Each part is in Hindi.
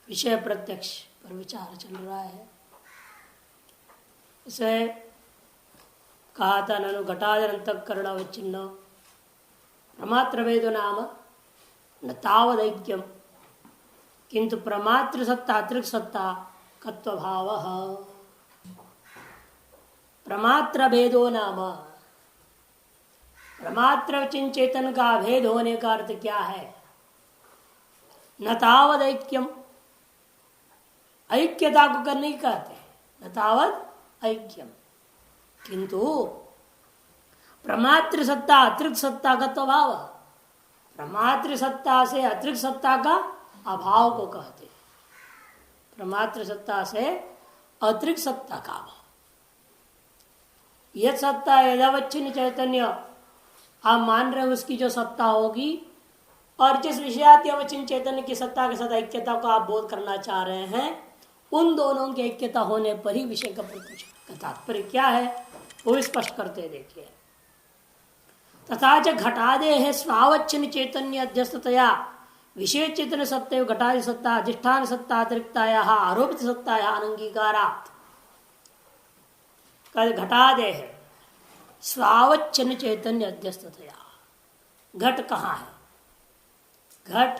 विषय प्रत्यक्ष पर विचार चल रहा है। इसे कहा था ननु घटादरंतःकरण अवच्छिन्न प्रमात्र वेदो नाम न तावदैक्यम किंतु प्रमात्र सत्ता अतिरिक्त सत्ता कत्वभाव। प्रमात्र भेदो नाम प्रमात्र चेतन का भेद होने का अर्थ क्या है? न तावद ऐक्यम, ऐक्यता को कर नहीं कहते, न तावद ऐक्यम किंतु प्रमात्र सत्ता अतिरिक्त सत्ता का स्वभाव, प्रमात्र सत्ता से अतिरिक्त सत्ता का अभाव को कहते। प्रमात्र सत्ता से अतिरिक्त सत्ता का अभाव। यह सत्ता यदावच्छिन्न चैतन्य आप मान रहे हो उसकी जो सत्ता होगी, और जिस विषयाति अवच्छिन्न चैतन्य की सत्ता के साथ ऐक्यता को आप बोध करना चाह रहे हैं, उन दोनों की ऐक्यता होने पर ही विषय का प्रत्यक्ष का तात्पर्य क्या है वो स्पष्ट करते देखिए। तथा च घटादे है स्वावच्छिन्न चैतन्य अध्यस्ततया विषय चैतन्य सत्य घटादि सत्ता अधिष्ठान सत्ता अतिरिक्ताया आरोपित सत्ताया अनंगीकारात्। घटादे है स्वावच्छिन्न चैतन्य अध्यस्ततया। घट कहाँ है? घट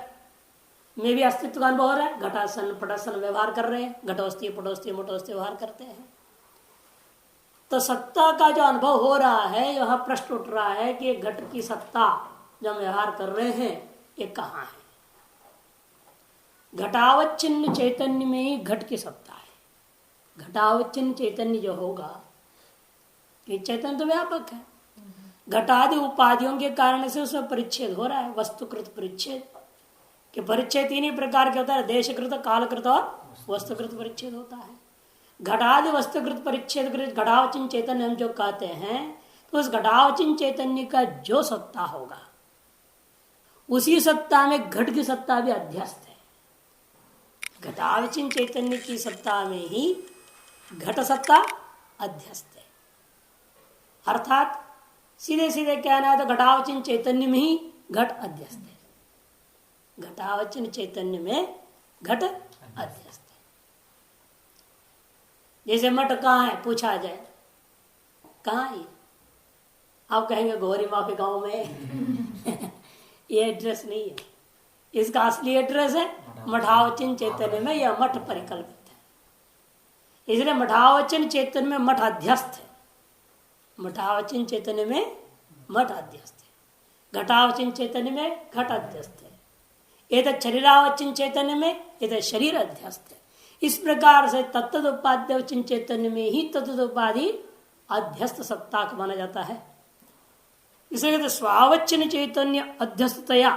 में भी अस्तित्व का अनुभव हो रहा है। घटासन पटासन व्यवहार कर रहे हैं, घटोस्ती पटोस्ती मोटोस्ती व्यवहार करते हैं। तो सत्ता का जो अनुभव हो रहा है, यह प्रश्न उठ रहा है कि घट की सत्ता जो हम व्यवहार कर रहे हैं ये कहाँ है? घटावच्छिन्न चैतन्य में ही घट की सत्ता है। घटावच्छिन्न चैतन्य जो होगा, ये चैतन्य तो व्यापक है। घटादि उपाधियों के कारण से उसमें परिच्छेद हो रहा है, वस्तुकृत परिच्छेद। कि परिच्छेद तीन ही प्रकार के होता है, देशकृत, कालकृत और वस्तुकृत परिच्छेद होता है। घटादि वस्तुकृत परिच्छेद घटावचिन चैतन्य हम जो कहते हैं, तो उस घटावचिन चैतन्य का जो सत्ता होगा, उसी सत्ता में घट की सत्ता भी अध्यस्त है। घटावचिन चैतन्य की सत्ता में ही घट सत्ता अध्यस्त है। अर्थात सीधे सीधे कहना है तो घटावचिन चैतन्य में ही घट अध्यस्त है। घटावचिन चैतन्य में घट अध्यस्त है। जैसे मठ कहाँ है पूछा जाए, कहाँ है? आप कहेंगे गौरी माफी गांव में। ये एड्रेस नहीं है, इसका असली एड्रेस है मठावचिन चैतन्य में। यह मठ परिकल्पित है, इसलिए मठावचिन चैतन्य में मठ अध्यस्त है। मठावचिन चैतन्य में मठ अध्यस्त है, घटावचिन चैतन्य में घट अध्यस्त है, ये शरीरावचिन चैतन्य में ये शरीर अध्यस्त है। इस प्रकार से तत्त उपाध्यवचिन चैतन्य में ही तत्त उपाधि अध्यस्त सत्ता को माना जाता है। इसलिए स्वावच्छिन्न चैतन्य अध्यस्ततया,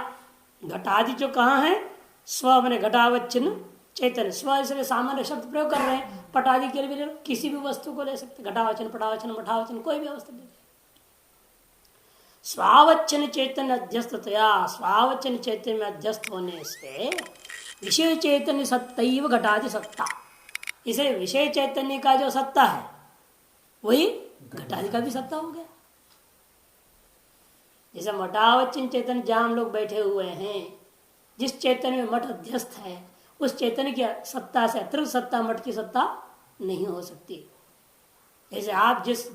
घटादि जो कहाँ है, स्व मैंने घटावच्छिन्न चैतन्य। स्व इसलिए सामान्य शब्द प्रयोग कर रहे हैं, पटादि के लिए किसी भी वस्तु को ले सकते, घटावचन पटावचन मठावचन कोई भी अवस्था ले। स्वावच्छिन्न चैतन्य अध्यस्ततया, स्वावच्छिन्न चैतन्य में अध्यस्त होने से विषय चैतन्य सत्तैव घटादि सत्ता। इसे विषय चैतन्य का जो सत्ता है वही घटादि का भी सत्ता हो गया। जैसे मठावच्छिन्न चैतन्य जहां हम लोग बैठे हुए हैं, जिस चैतन्य में मठ अध्यस्त है, उस चैतन्य की सत्ता से अतिरिक्त सत्ता मठ की सत्ता नहीं हो सकती। जैसे आप जिस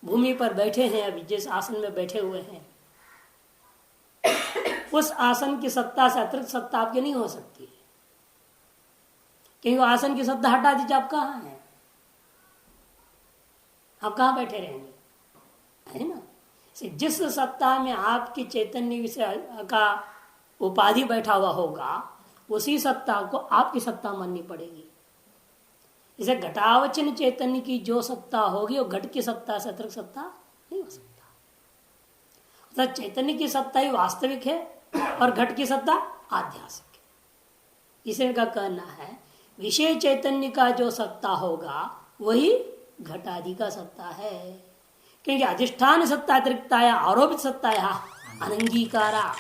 भूमि पर बैठे हैं, अभी जिस आसन में बैठे हुए हैं, उस आसन की सत्ता से अतिरिक्त सत्ता आपकी नहीं हो सकती, क्योंकि आसन की सत्ता हटा दीजिए, आप कहाँ हैं? आप कहाँ बैठे रहेंगे, है ना? जिस सत्ता में आपकी चैतन्य का उपाधि बैठा हुआ होगा, उसी सत्ता को आपकी सत्ता माननी पड़ेगी। इसे घटावचन चैतन्य की जो सत्ता होगी वो घट की सत्ता से अतिरिक्त सत्ता नहीं हो सकता। तो चैतन्य की सत्ता ही वास्तविक है और घट की सत्ता आध्यासिक है। इसे का कहना है विषय चैतन्य का जो सत्ता होगा वही घटादि का सत्ता है, क्योंकि अधिष्ठान सत्ता अतिरिक्ताया आरोपित सत्ताया अनंगीकारा।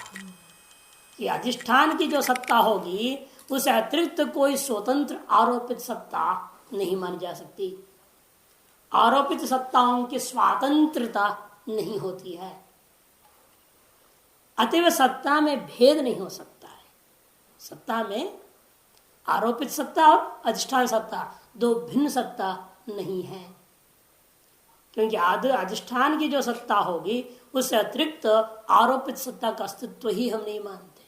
कि अधिष्ठान की जो सत्ता होगी उसे अतिरिक्त कोई स्वतंत्र आरोपित सत्ता नहीं मानी जा सकती। आरोपित सत्ताओं की स्वतंत्रता नहीं होती है, अतएव सत्ता में भेद नहीं हो सकता है। सत्ता में आरोपित सत्ता और अधिष्ठान सत्ता दो भिन्न सत्ता नहीं है, क्योंकि अधिष्ठान की जो सत्ता होगी उससे अतिरिक्त आरोपित सत्ता का अस्तित्व ही हम नहीं मानते।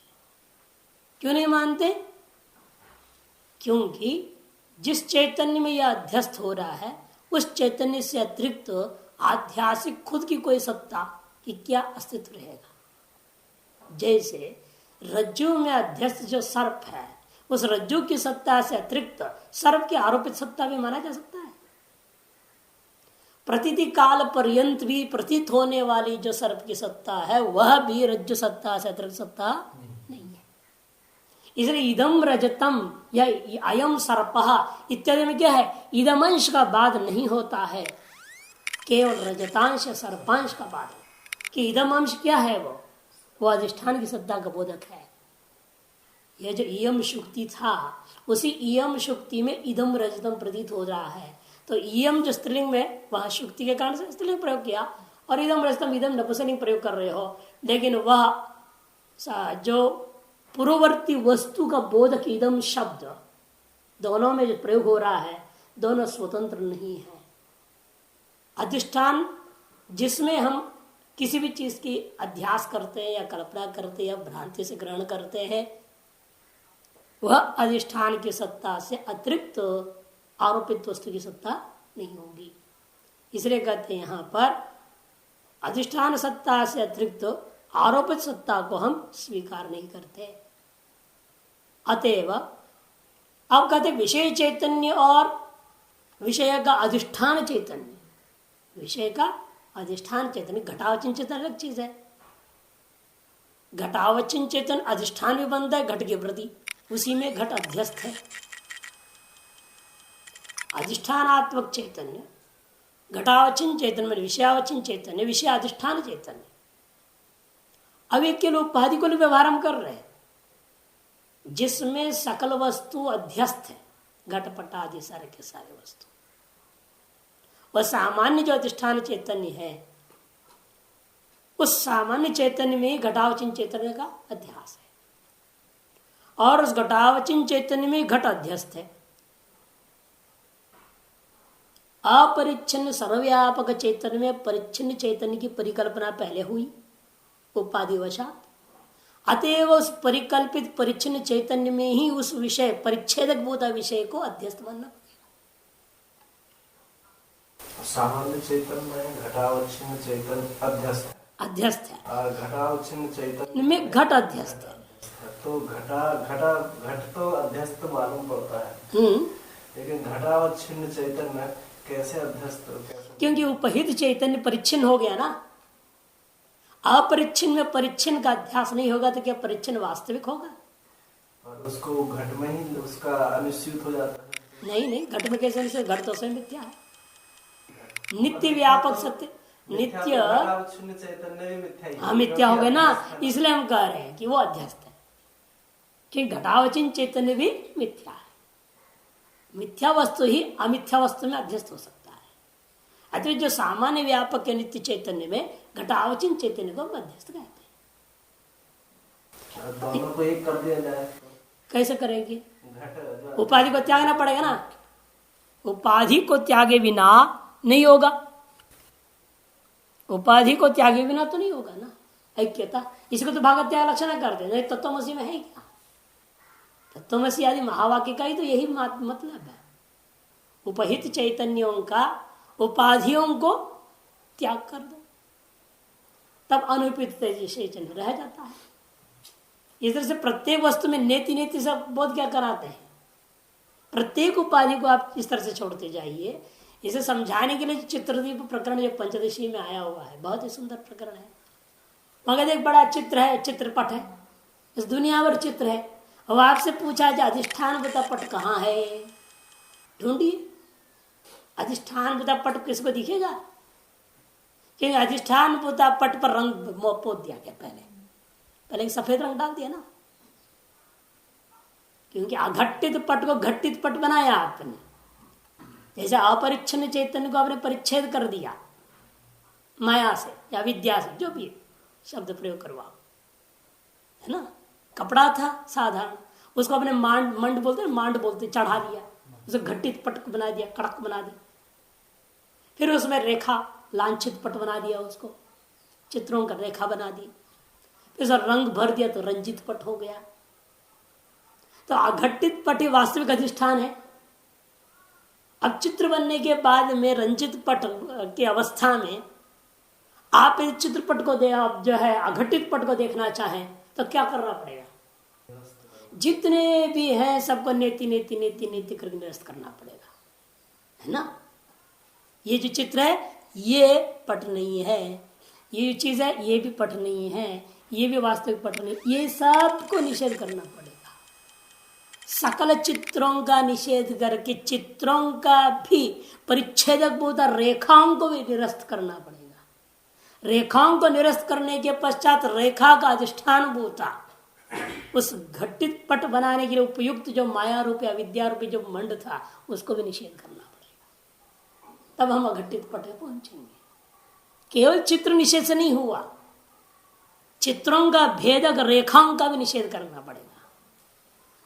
क्यों नहीं मानते? क्योंकि जिस चैतन्य में यह अध्यस्त हो रहा है उस चैतन्य से अतिरिक्त आध्यासिक खुद की कोई सत्ता की क्या अस्तित्व रहेगा। जैसे रज्जु में अध्यस्त जो सर्प है, उस रज्जु की सत्ता से अतिरिक्त सर्प की आरोपित सत्ता भी माना जा सकता है। प्रतीति काल पर्यंत भी प्रतीत होने वाली जो सर्प की सत्ता है वह भी रज्जु सत्ता से अतिरिक्त सत्ता नहीं है। इसलिए इदम रजतम या अयम सर्प इत्यादि में क्या है, इदम अंश का बाद नहीं होता है, केवल रजतांश सर्पांश का बाद है। कि इदम अंश क्या है, वो अधिष्ठान की सत्ता का बोधक है। यह जो इयम शुक्ति था उसी इयम शुक्ति में इदम रजतम प्रतीत हो रहा है। तो इयम जो स्त्रीलिंग में वहां शुक्ति के कारण से स्त्रीलिंग प्रयोग किया और इदम रजतम इदम नपुंसकलिंग प्रयोग कर रहे हो, लेकिन वह जो पूर्ववर्ती वस्तु का बोधक इदम शब्द दोनों में जो प्रयोग हो रहा है दोनों स्वतंत्र नहीं है। अधिष्ठान जिसमें हम किसी भी चीज की अध्यास करते हैं या कल्पना करते हैं या भ्रांति से ग्रहण करते हैं वह अधिष्ठान की सत्ता से अतिरिक्त आरोपित वस्तु की सत्ता नहीं होगी। इसलिए कहते हैं यहां पर अधिष्ठान सत्ता से अतिरिक्त आरोपित सत्ता को हम स्वीकार नहीं करते। अतएव अब कहते विषय चैतन्य और विषय का अधिष्ठान चैतन्य, विषय का अधिष्ठान चैतन्य घटावचिन चेतन अलग चीज है। घटावचिन चेतन अधिष्ठान भी बनता है घट के प्रति, उसी में घट अध्यस्त है। अधिष्ठानात्मक चैतन्य घटावचिन चैतन्य में विषयावचिन चैतन्य, विषय अधिष्ठान चैतन्य। अब एक के लोग उपाधि को व्यवहार हम कर रहे हैं जिसमें सकल वस्तु अध्यस्त है, घटपट आदि सारे के सारे वस्तु। वह सामान्य जो अधिष्ठान चैतन्य है उस सामान्य चैतन्य में घटावचिन चैतन्य का अध्यास है और उस घटावचिन चैतन्य में घट अध्यस्त है। अपरिच्छिन्न सर्वव्यापक चैतन्य में परिच्छिन्न चैतन्य की परिकल्पना पहले हुई उपाधिवशात, अतएव उस परिकल्पित परिच्छिन्न चैतन्य में ही उस विषय परिच्छेदक भूत विषय को अध्यस्त मानना। सामान्य चैतन्य में घटावच्छिन्न चैतन्य अध्यस्त है और घटावच्छिन्न चैतन्य में घट अध्यस्त है। तो घट तो अध्यस्त मालूम पड़ता है, लेकिन घटावच्छिन्न चैतन्य कैसे अध्यस्त? क्योंकि उपहित चैतन्य परिच्छिन्न हो गया ना। अपरिच्छिन्न में परिच्छिन्न का अध्यास नहीं होगा तो क्या परिच्छिन्न वास्तविक होगा? और उसको घट में ही उसका अनिश्चित हो जाता है। नहीं, घट में कैसे? घट तो स्वयं मिथ्या है, नित्य व्यापक सत्य नित्य मिथ्या हो गया ना। इसलिए हम कह रहे हैं कि वो अध्यस्त है, कि घटावचिन चैतन्य भी मिथ्या है। मिथ्या वस्तु ही अमिथ्या वस्तु में अध्यस्त हो सकता है। अतः जो सामान्य व्यापक के नित्य चैतन्य में घटावचिन चैतन्य को मध्यस्थ कहते हैं। दोनों को एक कर दिया जाए कैसे करेंगे? उपाधि को त्यागना पड़ेगा ना। उपाधि को त्यागे बिना नहीं होगा, उपाधि को त्यागे बिना तो नहीं होगा ना ऐक्यता। इसको तो भागवत त्याग लक्षण करते हैं। तत्वमसि में है क्या? तत्वमसि आदि महावाक्य का ही तो यही मतलब है। उपहित चैतन्यों का उपाधियों को त्याग कर दो तब अनुपित चैतन्य रह जाता है। इस तरह से प्रत्येक वस्तु में नेति नेति सब बोध क्या कराते हैं। प्रत्येक उपाधि को आप इस तरह से छोड़ते जाइए। इसे समझाने के लिए चित्रदीप प्रकरण जो पंचदशी में आया हुआ है बहुत ही सुंदर प्रकरण है। मगर एक बड़ा चित्र है, चित्रपट है, इस दुनिया भर चित्र है। अब आपसे पूछा जाए अधिष्ठान बता पट कहाँ है, ढूंढिए। अधिष्ठान बता पट किसको दिखेगा? क्योंकि अधिष्ठान बता पट पर रंग पोत दिया गया। पहले सफेद रंग डाल दिया ना, क्योंकि अघट्टित पट को घट्टित पट बनाया आपने। जैसे अपरिच्छिन्न चैतन्य को आपने परिच्छेद कर दिया माया से या विद्या से, जो भी शब्द प्रयोग करवाओ, है ना। कपड़ा था साधारण, उसको अपने मंड बोलते हैं, मांड बोलते, चढ़ा दिया, उसे घटित पट बना दिया, कड़क बना दिया। फिर उसमें रेखा लांछित पट बना दिया, उसको चित्रों का रेखा बना दी। फिर उसका रंग भर दिया तो रंजित पट हो गया। तो अघटित पट ही वास्तविक अधिष्ठान है। अब चित्र बनने के बाद में रंजित पट की अवस्था में आप इस चित्रपट को आप जो है अघटित पट को देखना चाहें तो क्या करना पड़ेगा? जितने भी हैं सबको नेति नेति नेति नेति करके निरस्त करना पड़ेगा, है ना। ये जो चित्र है ये पट नहीं है, ये जो चीज है ये भी पट नहीं है, ये भी वास्तविक पट नहीं, ये सबको निषेध करना पड़ेगा। सकल चित्रों का निषेध करके चित्रों का भी परिच्छेदक भूता रेखाओं को भी निरस्त करना पड़ेगा। रेखाओं को निरस्त करने के पश्चात रेखा का अधिष्ठान भूता उस घटित पट बनाने के लिए उपयुक्त जो माया रूपी अविद्या रूपी जो मंड था उसको भी निषेध करना पड़ेगा, तब हम अघटित पट पे पहुंचेंगे। केवल चित्र निषेध से नहीं हुआ, चित्रों का भेदक रेखाओं का भी निषेध करना पड़ेगा।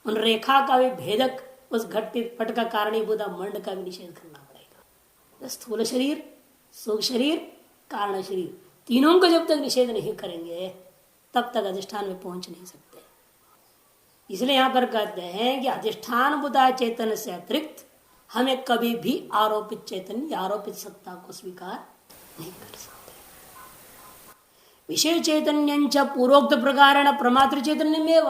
उन रेखा का भी भेदक उस घटित पट का कारणीभूत मंड का भी निषेध करना पड़ेगा। स्थूल शरीर, सूक्ष्म शरीर, कारण शरीर, तीनों को जब तक निषेध नहीं करेंगे तब तक अधिष्ठान में पहुंच नहीं सकते। इसलिए यहां पर कहते हैं कि अधिष्ठान बुधा चैतन्य से अतिरिक्त हमें कभी भी आरोपित चैतन्य या आरोपित सत्ता को स्वीकार नहीं कर सकते। विषय चैतन्य पूर्वोक्त प्रकार प्रमात्र चैतन्य में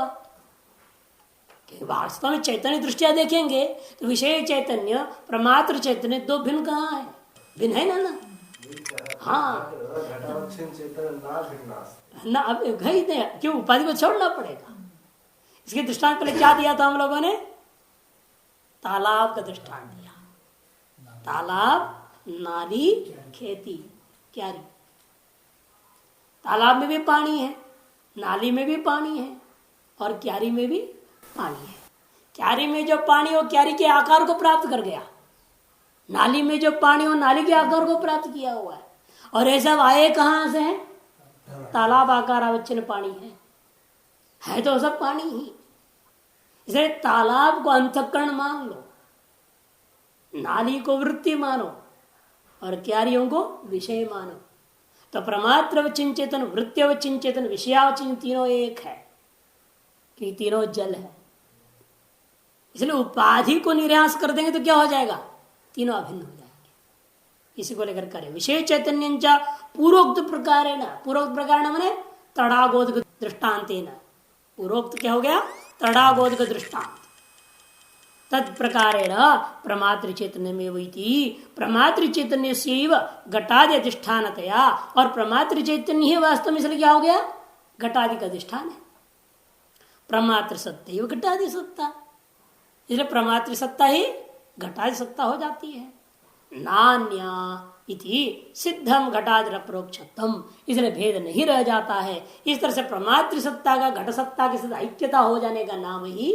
वास्तव में चैतन्य दृष्टिया देखेंगे तो विषय चैतन्य प्रमात्र चैतन्य दो भिन्न कहाँ है? भिन्न है ना। हाँ ना, अब क्यों उपाधि को छोड़ना पड़ेगा। इसके दृष्टांत पहले क्या दिया था हम लोगों ने? तालाब का दृष्टांत दिया। तालाब, नाली, खेती, क्यारी। तालाब में भी पानी है, नाली में भी पानी है और क्यारी में भी पानी है। क्यारी में जो पानी वो क्यारी के आकार को प्राप्त कर गया, नाली में जो पानी वो नाली के आकार को प्राप्त किया हुआ है। और ये सब आए कहां से हैं? तालाब आकार अवच्छिन्न पानी है तो सब पानी ही। इसलिए तालाब को अंतःकरण मान लो, नाली को वृत्ति मानो और क्यारियों को विषय मानो। तो प्रमात्र अवचिंचेतन, वृत्ति अवचिंचेतन, विषयावचिन तीनों एक है कि तीनों जल है। इसलिए उपाधि को निराश कर देंगे तो क्या हो जाएगा? तीनों अभिन्न हो जाएंगे। इसी को लेकर करें विषय चैतन्य पूर्वोक्त प्रकार है ना। पूर्वोक्त प्रकार मैंने तड़ागोदक दृष्टान्त। पूर्वोक्त क्या हो गया? तड़ागोदक दृष्टांत। तत्प्रकारेण प्रमात्र चैतन्य में वही प्रमात्र चैतन्य से घटादि अधिष्ठानतया, और प्रमात्र चैतन्य ही वास्तव में इसलिए क्या हो गया? घटादि का अधिष्ठान है। प्रमात्र सत्ता घटादि सत्ता, इसलिए प्रमात्र सत्ता ही घटादि सत्ता हो जाती है। नान्या इति सिद्धम घटादि प्रोक्षतम, इसलिए भेद नहीं रह जाता है। इस तरह से प्रमात्र सत्ता का घट सत्ता के साथ ऐक्यता हो जाने का नाम ही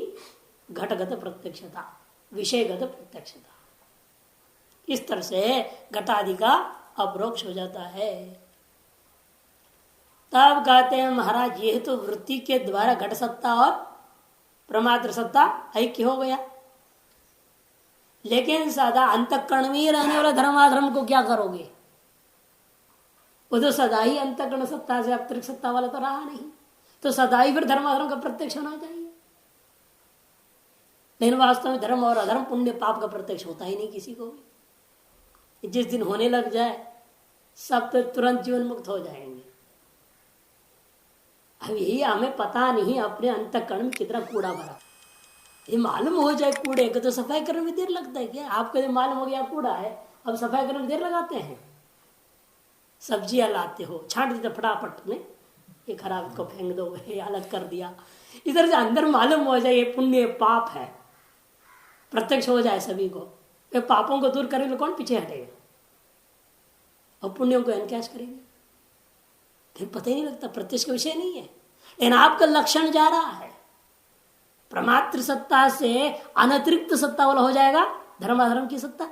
घटगत प्रत्यक्षता, विषयगत प्रत्यक्षता। इस तरह से घटादि का अप्रोक्ष हो जाता है। तब कहते हैं महाराज यह तो वृत्ति के द्वारा घट सत्ता और प्रमात्र सत्ता ऐक्य हो गया, लेकिन सदा अंतःकरण में रहने वाला धर्माधर्म को क्या करोगे? वो तो सदा ही अंतःकरण सत्ता से अतिरिक्त सत्ता वाला तो रहा नहीं, तो सदा ही फिर धर्माधर्म का प्रत्यक्ष होना चाहिए। लेकिन वास्तव में धर्म और अधर्म, पुण्य पाप का प्रत्यक्ष होता ही नहीं किसी को भी। जिस दिन होने लग जाए सब तो तुरंत जीवन मुक्त हो जाएंगे। अब यही हमें पता नहीं अपने अंतःकरण में कितना कूड़ा भरा। ये मालूम हो जाए कूड़े को तो सफाई करने में देर लगता है क्या? आपको तो मालूम हो गया कूड़ा है, अब सफाई करने में देर लगाते हैं? सब्जियां लाते हो, छांट देते फटाफट में, ये खराब इसको फेंक दो, ये अलग कर दिया। इधर से अंदर मालूम हो जाए ये पुण्य पाप है, प्रत्यक्ष हो जाए सभी को। ये पापों को दूर करेंगे कौन पीछे हटेगा? और पुण्यों को एनकैश करेंगे, फिर पता ही नहीं लगता, प्रत्यक्ष का विषय नहीं है। लेकिन आपका लक्षण जा रहा है, प्रमात्र सत्ता से अनतिरिक्त सत्ता वाला हो जाएगा धर्माधर्म की सत्ता।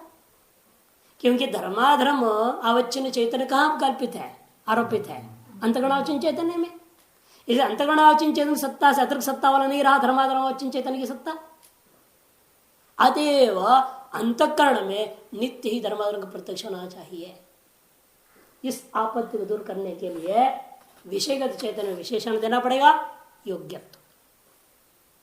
क्योंकि धर्माधर्म अवच्छिन्न चैतन्य कहाँ कल्पित है, आरोपित है? अंतःकरणावच्छिन्न चैतन्य में। इसे अंतःकरण अवचिन्न चेतन सत्ता से अतिरिक्त सत्ता वाला नहीं रहा धर्माधर्म अवचिन्न चेतन की सत्ता। अतएव अंतःकरण में नित्य ही धर्माधर्म का प्रत्यक्ष होना चाहिए। इस आपत्ति को दूर करने के लिए विषयगत चेतन में विशेषण देना पड़ेगा, योग्यत्व।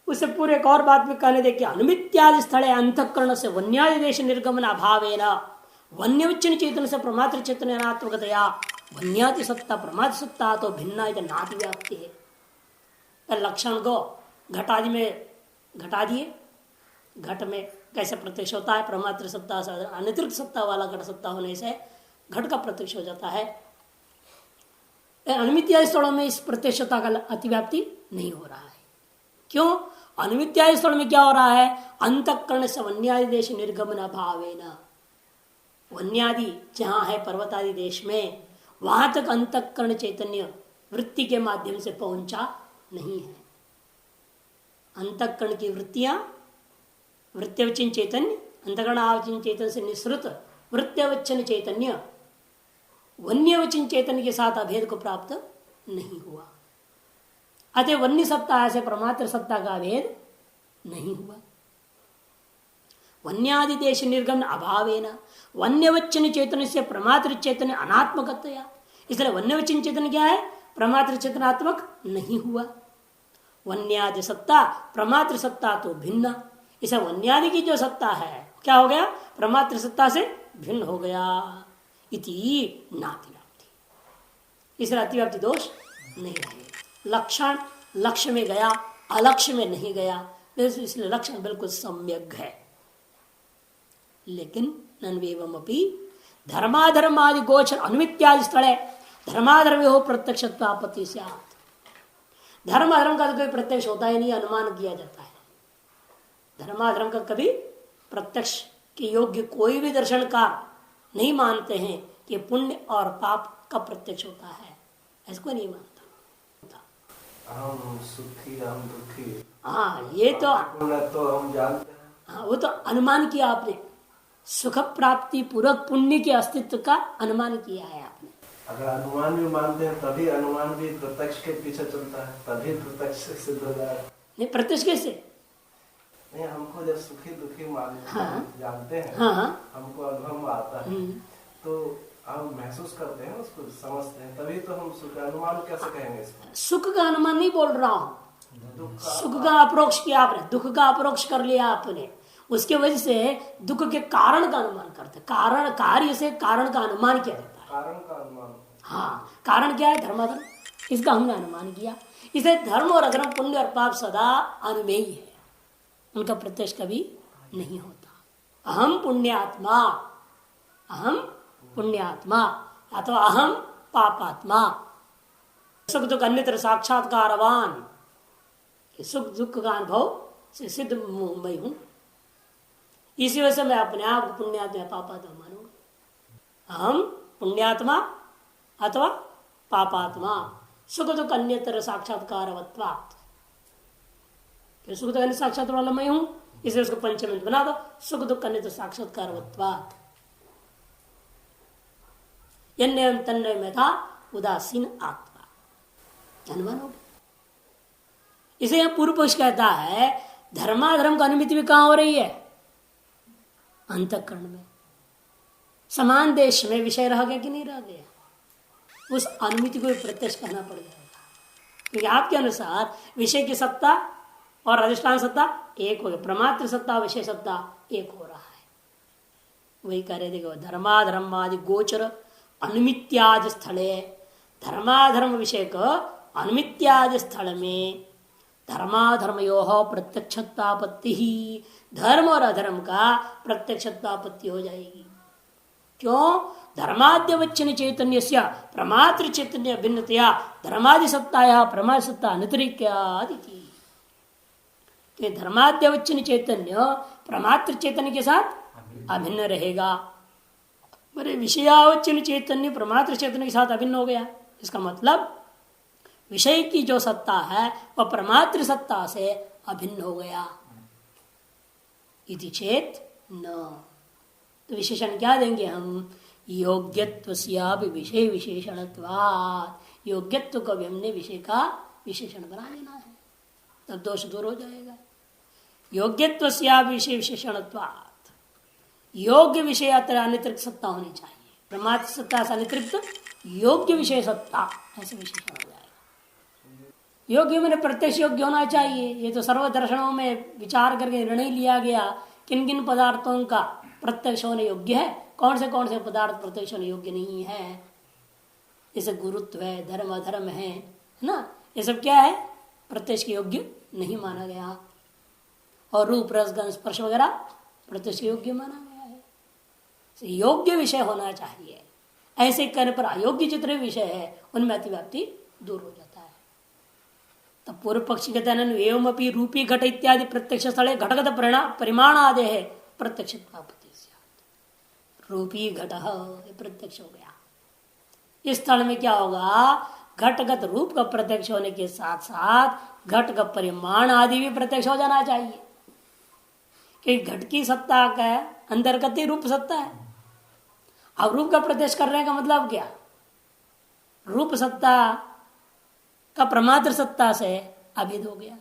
उससे पूरे एक और बात भी कहने देखिए, अनुमित्यादि स्थले अंतःकरण से वन्यादि देश निर्गमन अभावेन वन्यवच्चन चेतन से प्रमात्र चेतन अनात्मकतया वन्यादि सत्ता प्रमात्र सत्ता तो भिन्ना नाति व्याप्ति है। लक्षण को घटादि में घटा दिए, घट में कैसे प्रत्यक्ष होता है, प्रमात्र सत्ता से अनतिरिक्त सत्ता वाला घट सत्ता होने से घट का प्रत्यक्ष हो जाता है। अनुमित्यादि स्थलों में इस प्रत्यक्षता का अतिव्याप्ति नहीं हो रहा है। क्यों? अनुमित्यादि स्थल में क्या हो रहा है, अंतःकरण से वन्यादि देश निर्गमन अभावेन, वन्यादि जहां है पर्वतादि देश में वहां तक अंतःकरण चैतन्य वृत्ति के माध्यम से पहुंचा नहीं है। अंतःकरण की वृत्तियां वृत्त्यवच्छिन्न चैतन्य, अंतःकरण आवच्छिन्न चैतन्य से निसृत वृत्त्यवच्छिन्न चैतन्य वन्यवच्छिन्न चैतन्य के साथ अभेद को प्राप्त नहीं हुआ। अतः वन्य सत्ता से प्रमात्र सत्ता का भेद नहीं हुआ। वन्यादि देश निर्गमन अभावेन वन्यवच्छिन्न चैतन्य से प्रमात्र चैतन्य अनात्मकतया, इसलिए वन्यवच्छिन्न चैतन्य क्या है, प्रमात्र चेतनात्मक नहीं हुआ। वन्यादि सत्ता प्रमात्र सत्ता तो भिन्न, इसे वन्यादि की जो सत्ता है क्या हो गया, प्रमात्र सत्ता से भिन्न हो गया। इति नातिव्याप्ति, इसलिए अतिव्याप्ति दोष नहीं रहे। लक्षण लक्ष्य में गया, अलक्ष्य में नहीं गया, इसलिए लक्षण बिल्कुल सम्यक है। लेकिन नन्वेवमपि धर्माधर्म आदि गोचर अनुमित्यादि स्थले धर्माधर्म हो प्रत्यक्षत्वापत्ति स्यात्। धर्म अधर्म का तो कोई प्रत्यक्ष होता ही नहीं, अनुमान किया जाता है। धर्माधर्म का कभी प्रत्यक्ष के योग्य कोई भी दर्शनकार नहीं मानते हैं कि पुण्य और पाप का प्रत्यक्ष होता है, ऐसा नहीं मानता। हम सुखी हम दुखी, हाँ ये तो हम जानते हैं। हाँ वो तो अनुमान किया आपने, सुख प्राप्ति पूर्वक पुण्य के अस्तित्व का अनुमान किया है आपने। अगर अनुमान भी मानते हैं तभी अनुमान भी प्रत्यक्ष के पीछे चलता है, तभी प्रत्यक्ष से सिद्ध हो जाएगा। नहीं प्रत्यक्ष कैसे नहीं, हमको जब सुखी दुखी मानते हाँ, जानते हैं हाँ, हमको अनुभव आता है तो हम महसूस करते हैं, उसको समझते हैं, तभी तो हम सुख अनुमान कैसे कहेंगे इसको? सुख का अनुमान नहीं बोल रहा हूँ, सुख का अप्रोक्ष किया आपने, दुख का अप्रोक्ष कर लिया आपने, उसके वजह से दुख के कारण का अनुमान करते, कारण कार्य से कारण का अनुमान किया जाता है। कारण का अनुमान, हाँ कारण क्या है, धर्माधर्म, इसका हमने अनुमान किया। इसे धर्म और अधर्म पुण्य और पाप सदा अनुमेय है, उनका प्रत्यक्ष कभी नहीं होता। अहम पुण्यात्मा, अहम पुण्यात्मा अथवा अहम पापात्मा, सुख दुख अन्यत्र साक्षात्कारवान, सुख दुख का अनुभव से सिद्ध मैं हूं, इसी वजह से मैं अपने आप को पुण्यात्मा पापात्मा मानूंगा। अहम पुण्यात्मा अथवा पापात्मा, सुख दुख अन्यत्र साक्षात्कारवत्वात्, सुख दुख अन्य साक्षात वाला मैं हूं, इसलिए उसको पंचम बना दो, सुख दुख अन्यत्र साक्षात्कारवत्वात्। यन्नयं तन्नयं यथा उदासीन आत्मा, अनुमान हो गया। इसे यह पूर्व पक्ष कहता है धर्माधर्म का अनुमिति भी कहां हो रही है, अंतःकरण में। समान देश में विषय रह गया कि नहीं रह गया, उस अनुमिति को भी प्रत्यक्ष कहना पड़ जाएगा, क्योंकि आपके अनुसार विषय की सत्ता और अधिष्ठान सत्ता एक हो गया, प्रमात्र सत्ता विषय सत्ता एक हो रहा है। वही कह रहे देखो, धर्माधर्म आदि गोचर अनुमित्यादि स्थले, धर्माधर्म विषय को अनुमित्यादि स्थल में धर्माधर्मयोः प्रत्यक्षत्वापत्ति ही, धर्म और अधर्म का प्रत्यक्षत्वापत्ति हो जाएगी। क्यों? धर्माद्यवच्छिन्न चैतन्य से प्रमात्र चैतन्य भिन्नतया धर्मादि सत्ताया प्रमाद सत्ता अनतिरिक्यादि की, धर्माद्यवच्छिन्न चैतन्य प्रमात्र चैतन्य के साथ अभिन्न रहेगा। मेरे विषयावच्छिन्न चैतन्य प्रमात्र चैतन्य के साथ अभिन्न हो गया, इसका मतलब विषय की जो सत्ता है वह प्रमात्र सत्ता से अभिन्न हो गया। इति चेत न, तो विशेषण क्या देंगे हम, योग्यत्वस्यापि विषय विशेषणत्वात्, योग्यत्व को भी हमने विषय का विशेषण बना लेना है, तब दोष दूर हो जाएगा। योग्यत्व विषय विशेषणत्वात्, योग्य विषय अतिरिक्त सत्ता होनी चाहिए। परमात्म सत्ता से अतिरिक्त योग्य विषय सत्ता, ऐसे विशेषण हो जाएगा। योग्य मैंने प्रत्यक्ष योग्य होना चाहिए। ये तो सर्व दर्शनों में विचार करके निर्णय लिया गया किन किन पदार्थों का प्रत्यक्ष होने योग्य है, कौन से पदार्थ प्रत्यक्ष होने योग्य नहीं है। जैसे गुरुत्व है, धर्म अधर्म है ना, ये सब क्या है, प्रत्यक्ष के योग्य नहीं माना गया। और रूप रस गंध स्पर्श वगैरह प्रत्यक्ष के योग्य माना गया है। योग्य विषय होना चाहिए। ऐसे करने पर अयोग्य जितने विषय है उनमें अतिव्याप्ति दूर हो जाता है। तब पूर्व पक्षी कहते हैं एवं अपनी रूपी घट इत्यादि प्रत्यक्ष स्थले घटगत परिमाण आदि है प्रत्यक्ष। रूपी घट प्रत्यक्ष हो गया। इस स्थल में क्या होगा, घटगत रूप का प्रत्यक्ष होने के साथ साथ घट का परिमाण आदि भी प्रत्यक्ष हो जाना चाहिए। कि घट की सत्ता का अंतर्गत ही रूप सत्ता है। अब रूप का प्रत्यक्ष करने का मतलब क्या, रूप सत्ता का प्रमात्र सत्ता से अभेद हो गया।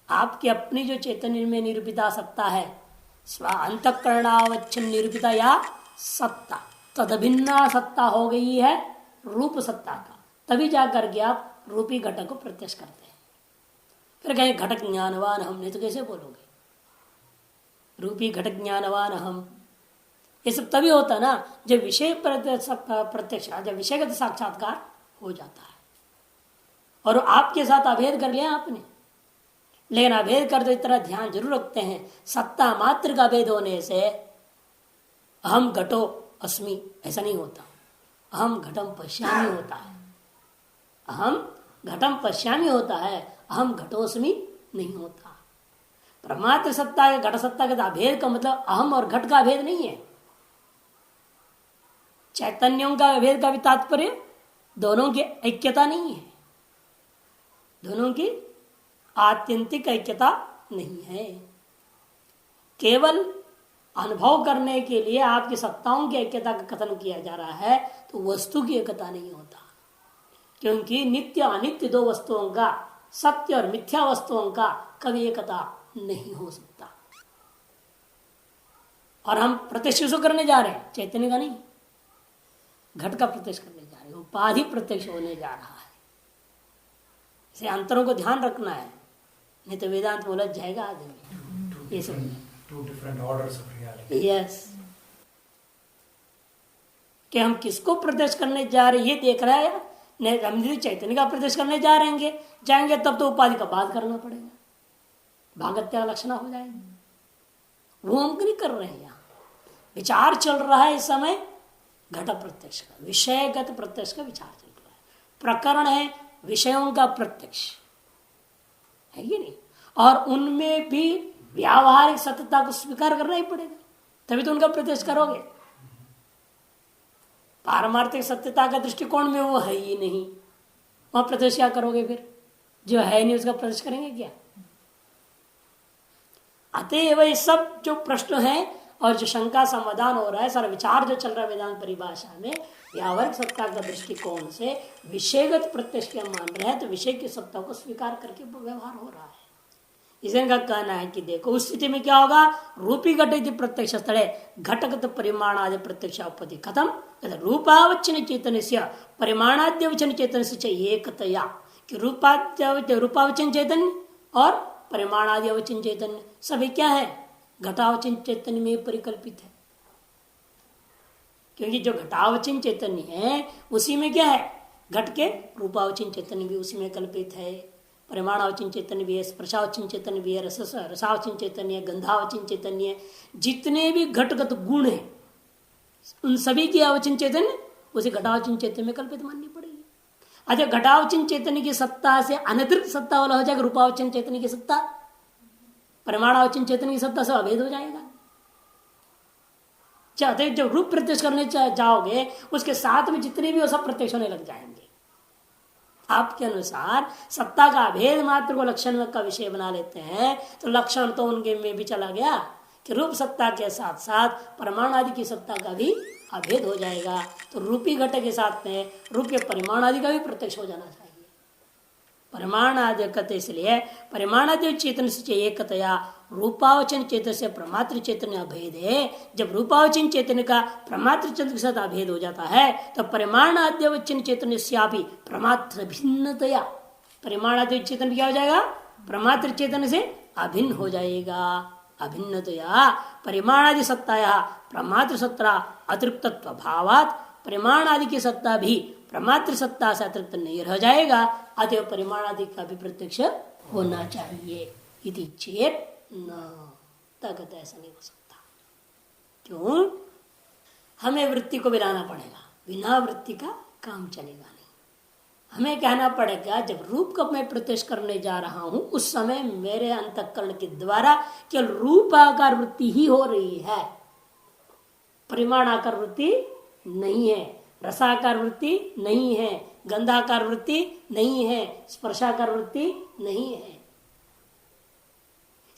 आपकी अपनी जो चैतन्य में निरूपिता सत्ता है, स्व अंतःकरणावच्छिन्न निरूपिता या सत्ता, तदभिन्ना सत्ता हो गई है रूप सत्ता का। तभी जाकर के आप रूपी घटक को प्रत्यक्ष करते हैं। फिर कहें घटक ज्ञानवान हम, नहीं तो कैसे बोलोगे रूपी घटक ज्ञानवान हम। ये सब तभी होता ना जब विषय प्रत्यक्ष, जब विषयगत साक्षात्कार हो जाता है। और आपके साथ अभेद कर लिया आपने, लेकिन अभेद कर तो इतना ध्यान जरूर रखते हैं, सत्ता मात्र का अभेद होने से अहम घटो अस्मि ऐसा नहीं होता। अहम घटम पश्यामि होता है, अहम घटम पश्यामि होता है, अहम घटोस्मि नहीं होता। परमात्र सत्ता के घट सत्ता के अभेद का मतलब अहम और घट का अभेद नहीं है। चैतन्यों का अभेद का भी तात्पर्य दोनों की ऐक्यता नहीं है, दोनों की आत्यंतिक ऐक्यता नहीं है। केवल अनुभव करने के लिए आपकी सत्ताओं की ऐक्यता का कथन किया जा रहा है, तो वस्तु की एकता नहीं होता। क्योंकि नित्य अनित्य दो वस्तुओं का, सत्य और मिथ्या वस्तुओं का कभी एकता नहीं हो सकता। और हम प्रत्यक्ष करने जा रहे हैं, चैतन्य का नहीं, घट का प्रत्यक्ष करने जा रहे हैं, उपाधि प्रत्यक्ष होने जा रहा है। इसे अंतरों को ध्यान रखना है, नहीं तो वेदांत में उलझ जाएगा आदमी। ये सब two different orders of reality. Yes, कि हम किसको प्रत्यक्ष करने जा रहे ये देख रहा है। नहीं, हम चैतन्य का प्रत्यक्ष करने जा रहे हैं, जाएंगे तब तो उपाधि का बात करना पड़ेगा, भागत्या लक्षण हो जाएगी। वो हम नहीं कर रहे हैं। यहाँ विचार चल रहा है इस समय घट प्रत्यक्ष का, विषयगत प्रत्यक्ष का विचार चल रहा है। प्रकरण है विषयों का प्रत्यक्ष है ये नहीं, और उनमें भी व्यावहारिक सत्यता को स्वीकार करना ही पड़ेगा, तभी तो उनका प्रत्यक्ष करोगे। पारमार्थिक सत्यता का दृष्टिकोण में वो है ही नहीं, वहां प्रत्यक्ष क्या करोगे फिर? जो है नहीं उसका प्रत्यक्ष करेंगे क्या? अतएव ये सब जो प्रश्न है और जो शंका समाधान हो रहा है, सारा विचार जो चल रहा है वेदांत परिभाषा में, व्यावहारिक सत्ता का दृष्टिकोण से विषयगत प्रत्यक्ष के मान रहे हैं, तो विषय की सत्ता को स्वीकार करके व्यवहार हो रहा है। इनका कहना है कि देखो उस स्थिति में क्या होगा, रूपी घट प्रत्यक्ष स्थले घटगत परिमाण आदि प्रत्यक्ष उपति खत्म। रूपावचन चेतन से परिमाणाद्यवचन चेतन से एकतया, कि रूपावचन चैतन्य और परिमाणादि अवचन चैतन्य सभी क्या है, घटावचन चैतन्य में परिकल्पित है। क्योंकि जो घटावचन चैतन्य है उसी में क्या है, घट के रूपावचन चैतन्य भी उसी में कल्पित है, परिमाणावचन चैतन्य भी है, स्पर्शावचन चैतन्य भी है, रसावचन चैतन्य है, गंधावचन चैतन्य है। जितने भी घटगत गुण है उन सभी की अवचन चैतन्य उसे घटावचन चैतन्य में कल्पित माननी पड़ेगी। अच्छा, घटावचन चैतन्य की सत्ता से अनतिरिक्त सत्ता वाला हो जाएगा रूपावचन चैतन्य की सत्ता, परिमाणावचन चैतन्य की सत्ता से अभेद हो जाएगा। चाहते जब रूप प्रत्यक्ष करने जाओगे उसके साथ में जितने भी वो सब प्रत्यक्ष होने लग जाएंगे। आपके अनुसार सत्ता का अभेद मात्र को लक्षण का विषय बना लेते हैं, तो लक्षण तो उनके में भी चला गया कि रूप सत्ता के साथ साथ परिमाण आदि की सत्ता का भी अभेद हो जाएगा। तो रूपी घट के साथ में रूप के परिमाण आदि का भी प्रत्यक्ष हो जाना चाहिए। परिमाणादि कहते इसलिए परिमाणादि चेतन से एकतया रूपावचन चेतन से प्रमात्र चेतन अभेद है। जब रूपावचन चेतन का प्रमात्र चेतन के साथ अभेद हो जाता है तो परिमाणाद्यवचन चेतन से प्रमात्र भिन्नतया, परिमाणादि चेतन क्या हो जाएगा? प्रमात्र चेतन से अभिन्न हो जाएगा। अभिन्नतया परिमाणादि सत्ताया प्रमात्र सत्ता अतृप्तत्व भावात, परिमाण आदि की सत्ता भी प्रमात्र सत्ता से अतिरिक्त नहीं रह जाएगा। अतः परिमाण आदि का भी प्रत्यक्ष होना चाहिए। इति चेत न, तगत ऐसा नहीं हो सकता। क्यों? हमें वृत्ति को मिलाना पड़ेगा, बिना वृत्ति का काम चलेगा नहीं। हमें कहना पड़ेगा जब रूप को मैं प्रत्यक्ष करने जा रहा हूं उस समय मेरे अंतःकरण के द्वारा केवल रूप आकार वृत्ति ही हो रही है, परिमाण आकार वृत्ति नहीं है, रसाकार वृत्ति नहीं है, गंधाकार वृत्ति नहीं है, स्पर्शाकार वृत्ति नहीं है।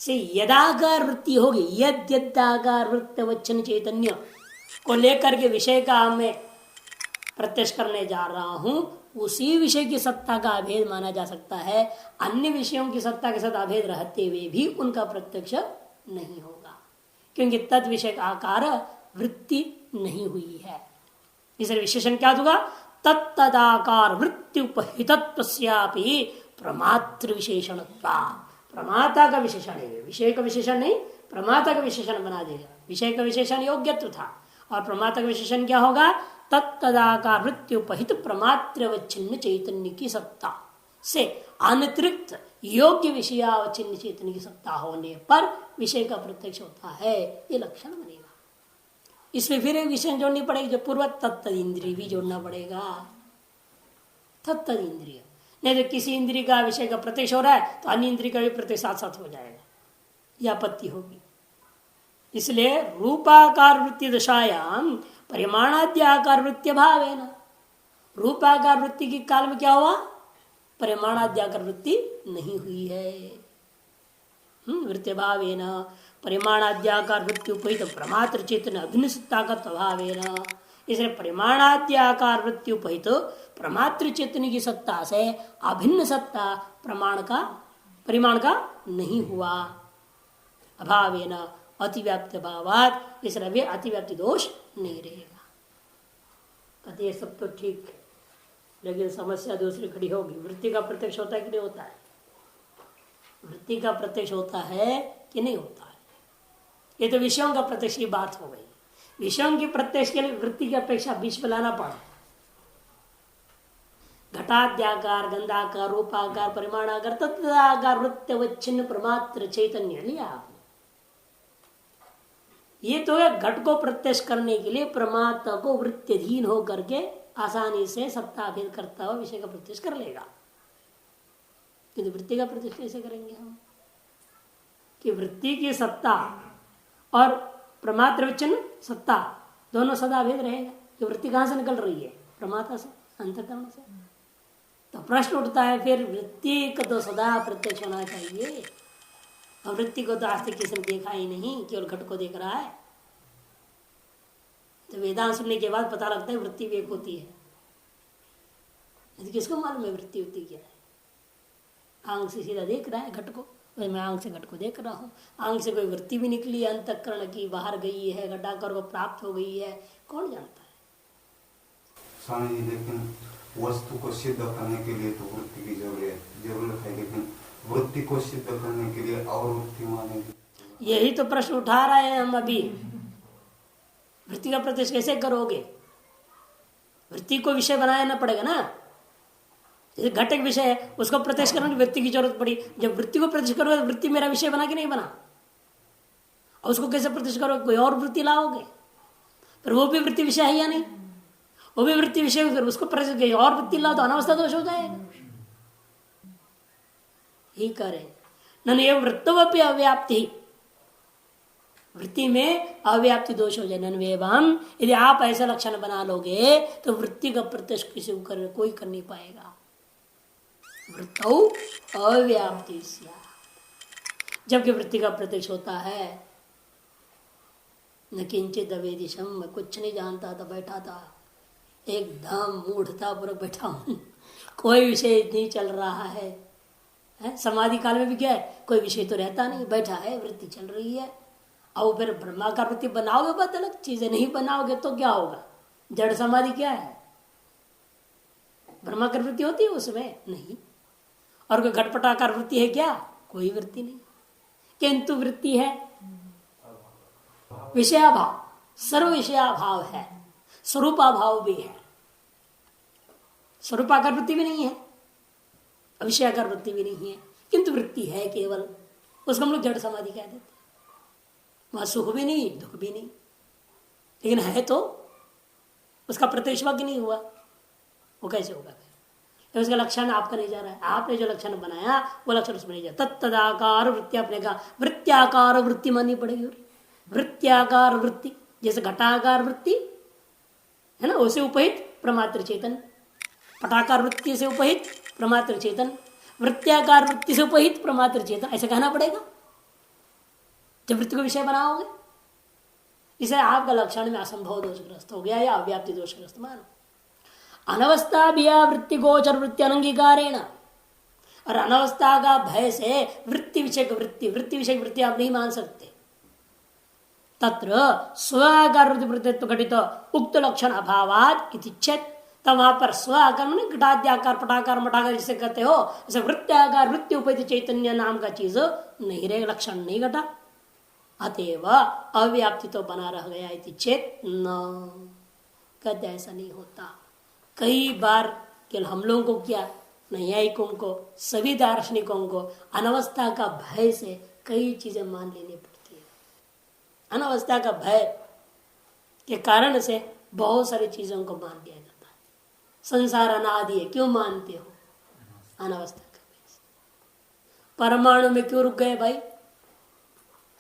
से यदाकार वृत्ति होगी, यद्यदाकार वृत्त वचन चैतन्य को लेकर के विषय का मैं प्रत्यक्ष करने जा रहा हूं, उसी विषय की सत्ता का अभेद माना जा सकता है। अन्य विषयों की सत्ता के साथ अभेद रहते हुए भी उनका प्रत्यक्ष नहीं होगा, क्योंकि तद विषय का आकार वृत्ति नहीं हुई है। इसलिए विशेषण क्या होगा? तत्तदाकार वृत्ति उपहितत्वस्यापि प्रमात्र विशेषण, प्रमाता का विशेषण है, विषय का विशेषण नहीं, प्रमाता का विशेषण बना देगा। विषय का विशेषण योग्यत्व था और प्रमाता का विशेषण क्या होगा? तत्तदाकार वृत्ति उपहित प्रमात्रवच्छिन्न चैतन्य की सत्ता से अतिरिक्त योग्य विषयावच्छिन्न चैतन्य की सत्ता होने पर विषय का प्रत्यक्ष होता है, ये लक्षण बनेगा। इसमें फिर एक विषय जोड़नी पड़ेगी, जो पूर्व तत्त इंद्रिय भी जोड़ना पड़ेगा। तत्त इंद्रिय नहीं तो किसी इंद्रिय का विषय का प्रत्यक्ष हो रहा है तो अन्य इंद्रिय का भी प्रत्यक्ष साथ साथ हो जाएगा, यह आपत्ति होगी। इसलिए रूपाकार वृत्ति दशायाम परिमाणाद्य आकार वृत्ति भाव है ना, रूपाकार वृत्ति के काल में क्या हुआ? परिमाणाद्य आकार वृत्ति नहीं हुई है। वृत्ति भाव है ना, परिमाणाद्याकार वृत्ति उपहित प्रमात्र चेतन अभिन्न सत्ता का स्वभाव है ना। इसलिए परिमाणाद्याकार वृत्ति उपहित प्रमात्र चेतन की सत्ता से अभिन्न सत्ता परिमाण का नहीं हुआ, अभाव है ना अतिव्याप्त भावात, इसलिए अतिव्याप्ति दोष नहीं रहेगा। कहते ये सब तो ठीक है, लेकिन समस्या दूसरी खड़ी होगी। वृत्ति का प्रत्यक्ष होता है कि नहीं होता है? वृत्ति का प्रत्यक्ष होता है कि नहीं होता है? ये तो विषयों का प्रत्यक्ष की बात हो गई। विषयों की प्रत्यक्ष के लिए वृत्ति की अपेक्षा बीच में लाना पड़ा। घटाद्याकार, गंधाकार, रूपाकार, परिमाणाकार, तत्आकार वृत्तवच्छिन्न प्रमात्र चैतन्य लिया आपने। ये तो है घट को प्रत्यक्ष करने के लिए प्रमात्मा को वृत्त्यधीन हो करके आसानी से सत्ता भेद करता हुआ विषय का प्रत्यक्ष कर लेगा। किंतु वृत्ति का प्रत्यक्ष कैसे करेंगे हम? कि वृत्ति की सत्ता और प्रमात्र वचन सत्ता दोनों सदा भेद रहेगा। कि वृत्ति कहां से निकल रही है? प्रमाता से, अंतःकरण से। तो प्रश्न उठता है फिर वृत्ति को तो सदा प्रत्यक्ष होना चाहिए, और वृत्ति को तो आज तक किसी ने देखा ही नहीं, केवल घट को देख रहा है। तो वेदांत सुनने के बाद पता लगता है वृत्ति भी एक होती है। किसको मालूम है वृत्ति होती क्या है? आंख से सीधा देख रहा है घट को, मैं आंख से घट को देख रहा हूँ। आंख से कोई वृत्ति भी निकली है अंतःकरण की, बाहर गई है, घटाकर को प्राप्त हो गई है, कौन जानता है? स्वामी जी, लेकिन वस्तु को सिद्ध करने के लिए तो वृत्ति की जरूरत है, लेकिन वृत्ति को सिद्ध करने के लिए और वृत्ति मानेगी। यही तो प्रश्न उठा रहे हैं हम अभी। वृत्ति का प्रत्यक्ष कैसे करोगे? वृत्ति को विषय बनाना पड़ेगा ना। घट एक विषय है, उसको प्रत्यक्ष करने की वृत्ति की जरूरत पड़ी। जब वृत्ति को प्रत्यक्ष करोगे तो वृत्ति मेरा विषय बना कि नहीं बना? और उसको कैसे प्रत्यक्ष करोगे? कोई और वृत्ति लाओगे, पर वो भी वृत्ति विषय है या नहीं? वो भी वृत्ति विषय, उसको प्रत्यक्ष और वृत्ति लाओ तो अनावस्था दोष हो जाएगा। ही करें नन ये वृत्तवपि अव्याप्ति, वृत्ति में अव्याप्ति दोष हो जाए। नन्वेवम, यदि आप ऐसा लक्षण बना लोगे तो वृत्ति का प्रत्यक्ष किसी को कोई कर नहीं पाएगा। वृत्तौ अव्याप्ति, जबकि वृत्ति का प्रत्यक्ष होता है। न किंचित अवेदिशम, मैं कुछ नहीं जानता था, बैठा था एकदम मूढ़ता पूर्वक बैठा हूं, कोई विषय नहीं चल रहा है, समाधि काल में भी क्या है, कोई विषय तो रहता नहीं, बैठा है, वृत्ति चल रही है। और फिर ब्रह्माकार वृत्ति बनाओगे बात अलग चीज है, नहीं बनाओगे तो क्या होगा? जड़ समाधि क्या है? ब्रह्माकार वृत्ति होती है उसमें? नहीं। और कोई घटपटाकार वृत्ति है क्या? कोई वृत्ति नहीं। किंतु वृत्ति है विषयाभाव, सर्व विषयाभाव है, स्वरूपाभाव भी है। स्वरूपाकार वृत्ति भी नहीं है, अविषयाकार वृत्ति भी नहीं है, किंतु वृत्ति है केवल। उसको हम लोग जड़ समाधि कह देते हैं। वहां सुख भी नहीं, दुख भी नहीं, लेकिन है तो उसका प्रत्यक्षवाक्य नहीं हुआ, वो कैसे होगा? तो उसका लक्षण आपका नहीं जा रहा है। आपने जो लक्षण बनाया वो लक्षण उसमें नहीं जा। तत्तदाकार वृत्ति, आपने कहा वृत्त्याकार वृत्ति माननी पड़ेगी। वृत्त्याकार वृत्ति जैसे घटाकार वृत्ति है ना, उसे उपहित प्रमात्र चेतन, पटाकार वृत्ति से उपहित प्रमात्र चेतन, वृत्त्याकार वृत्ति से उपहित प्रमात्र चेतन, ऐसे कहना पड़ेगा जब वृत्ति को विषय बनाओगे। इसे आपका लक्षण में असंभव दोषग्रस्त हो गया या अव्याप्ति दोषग्रस्त मानो। अनवस्था भी वृत्ति गोचर वृत्ति अनंगीकारेण, और अनवस्था का भय से वृत्ति विषय वृत्ति आप नहीं मान सकते। तत्र स्वाकार वृत्ति प्रतित्व घटित उक्त लक्षण अभावात इति चेत, तब वहां पर स्वाकार में घटाद्याकार पटाकार मटाकार जिसे कहते हो, जैसे वृत्त्याकार वृत्ति उपहित चैतन्य नाम का चीज नहीं रहेगा, लक्षण नहीं घटा, अतएव अव्याप्ति तो बना रह गया। इति चेत न, कहते ऐसा नहीं होता। कई बार केवल हम लोगों को क्या, न्यायिकों को, सभी दार्शनिकों को अनवस्था का भय से कई चीजें मान लेनी पड़ती है। अनवस्था का भय के कारण से बहुत सारी चीजों को मान लिया जाता है। संसार अनादि है, क्यों मानते हो? अनवस्था का भय से। परमाणु में क्यों रुक गए भाई?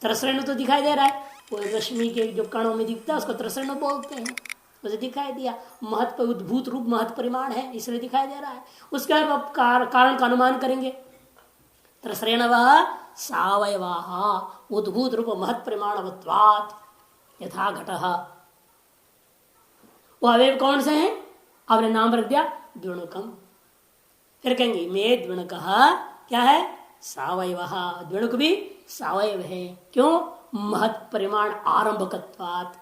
त्रसरेणु तो दिखाई दे रहा है, वो रश्मि के जो कणों में दिखता है उसको त्रसरेणु बोलते हैं, उसे दिखाई दिया। महत्व उद्भूत रूप महत्व परिमाण है, इसलिए दिखाई दे रहा है। उसके बाद कारण का अनुमान करेंगे। त्रसरेणवः सावयवाः उद्भूत रूप महत्व परिमाणवत्वात् यथा घटः। वो अवयव कौन से हैं? आपने नाम रख दिया द्विणुकम। फिर कहेंगे में द्विणुकः क्या है? सावयवः। द्विणुक भी सावयव है, क्यों? महत्व परिमाण आरंभकत्वात्।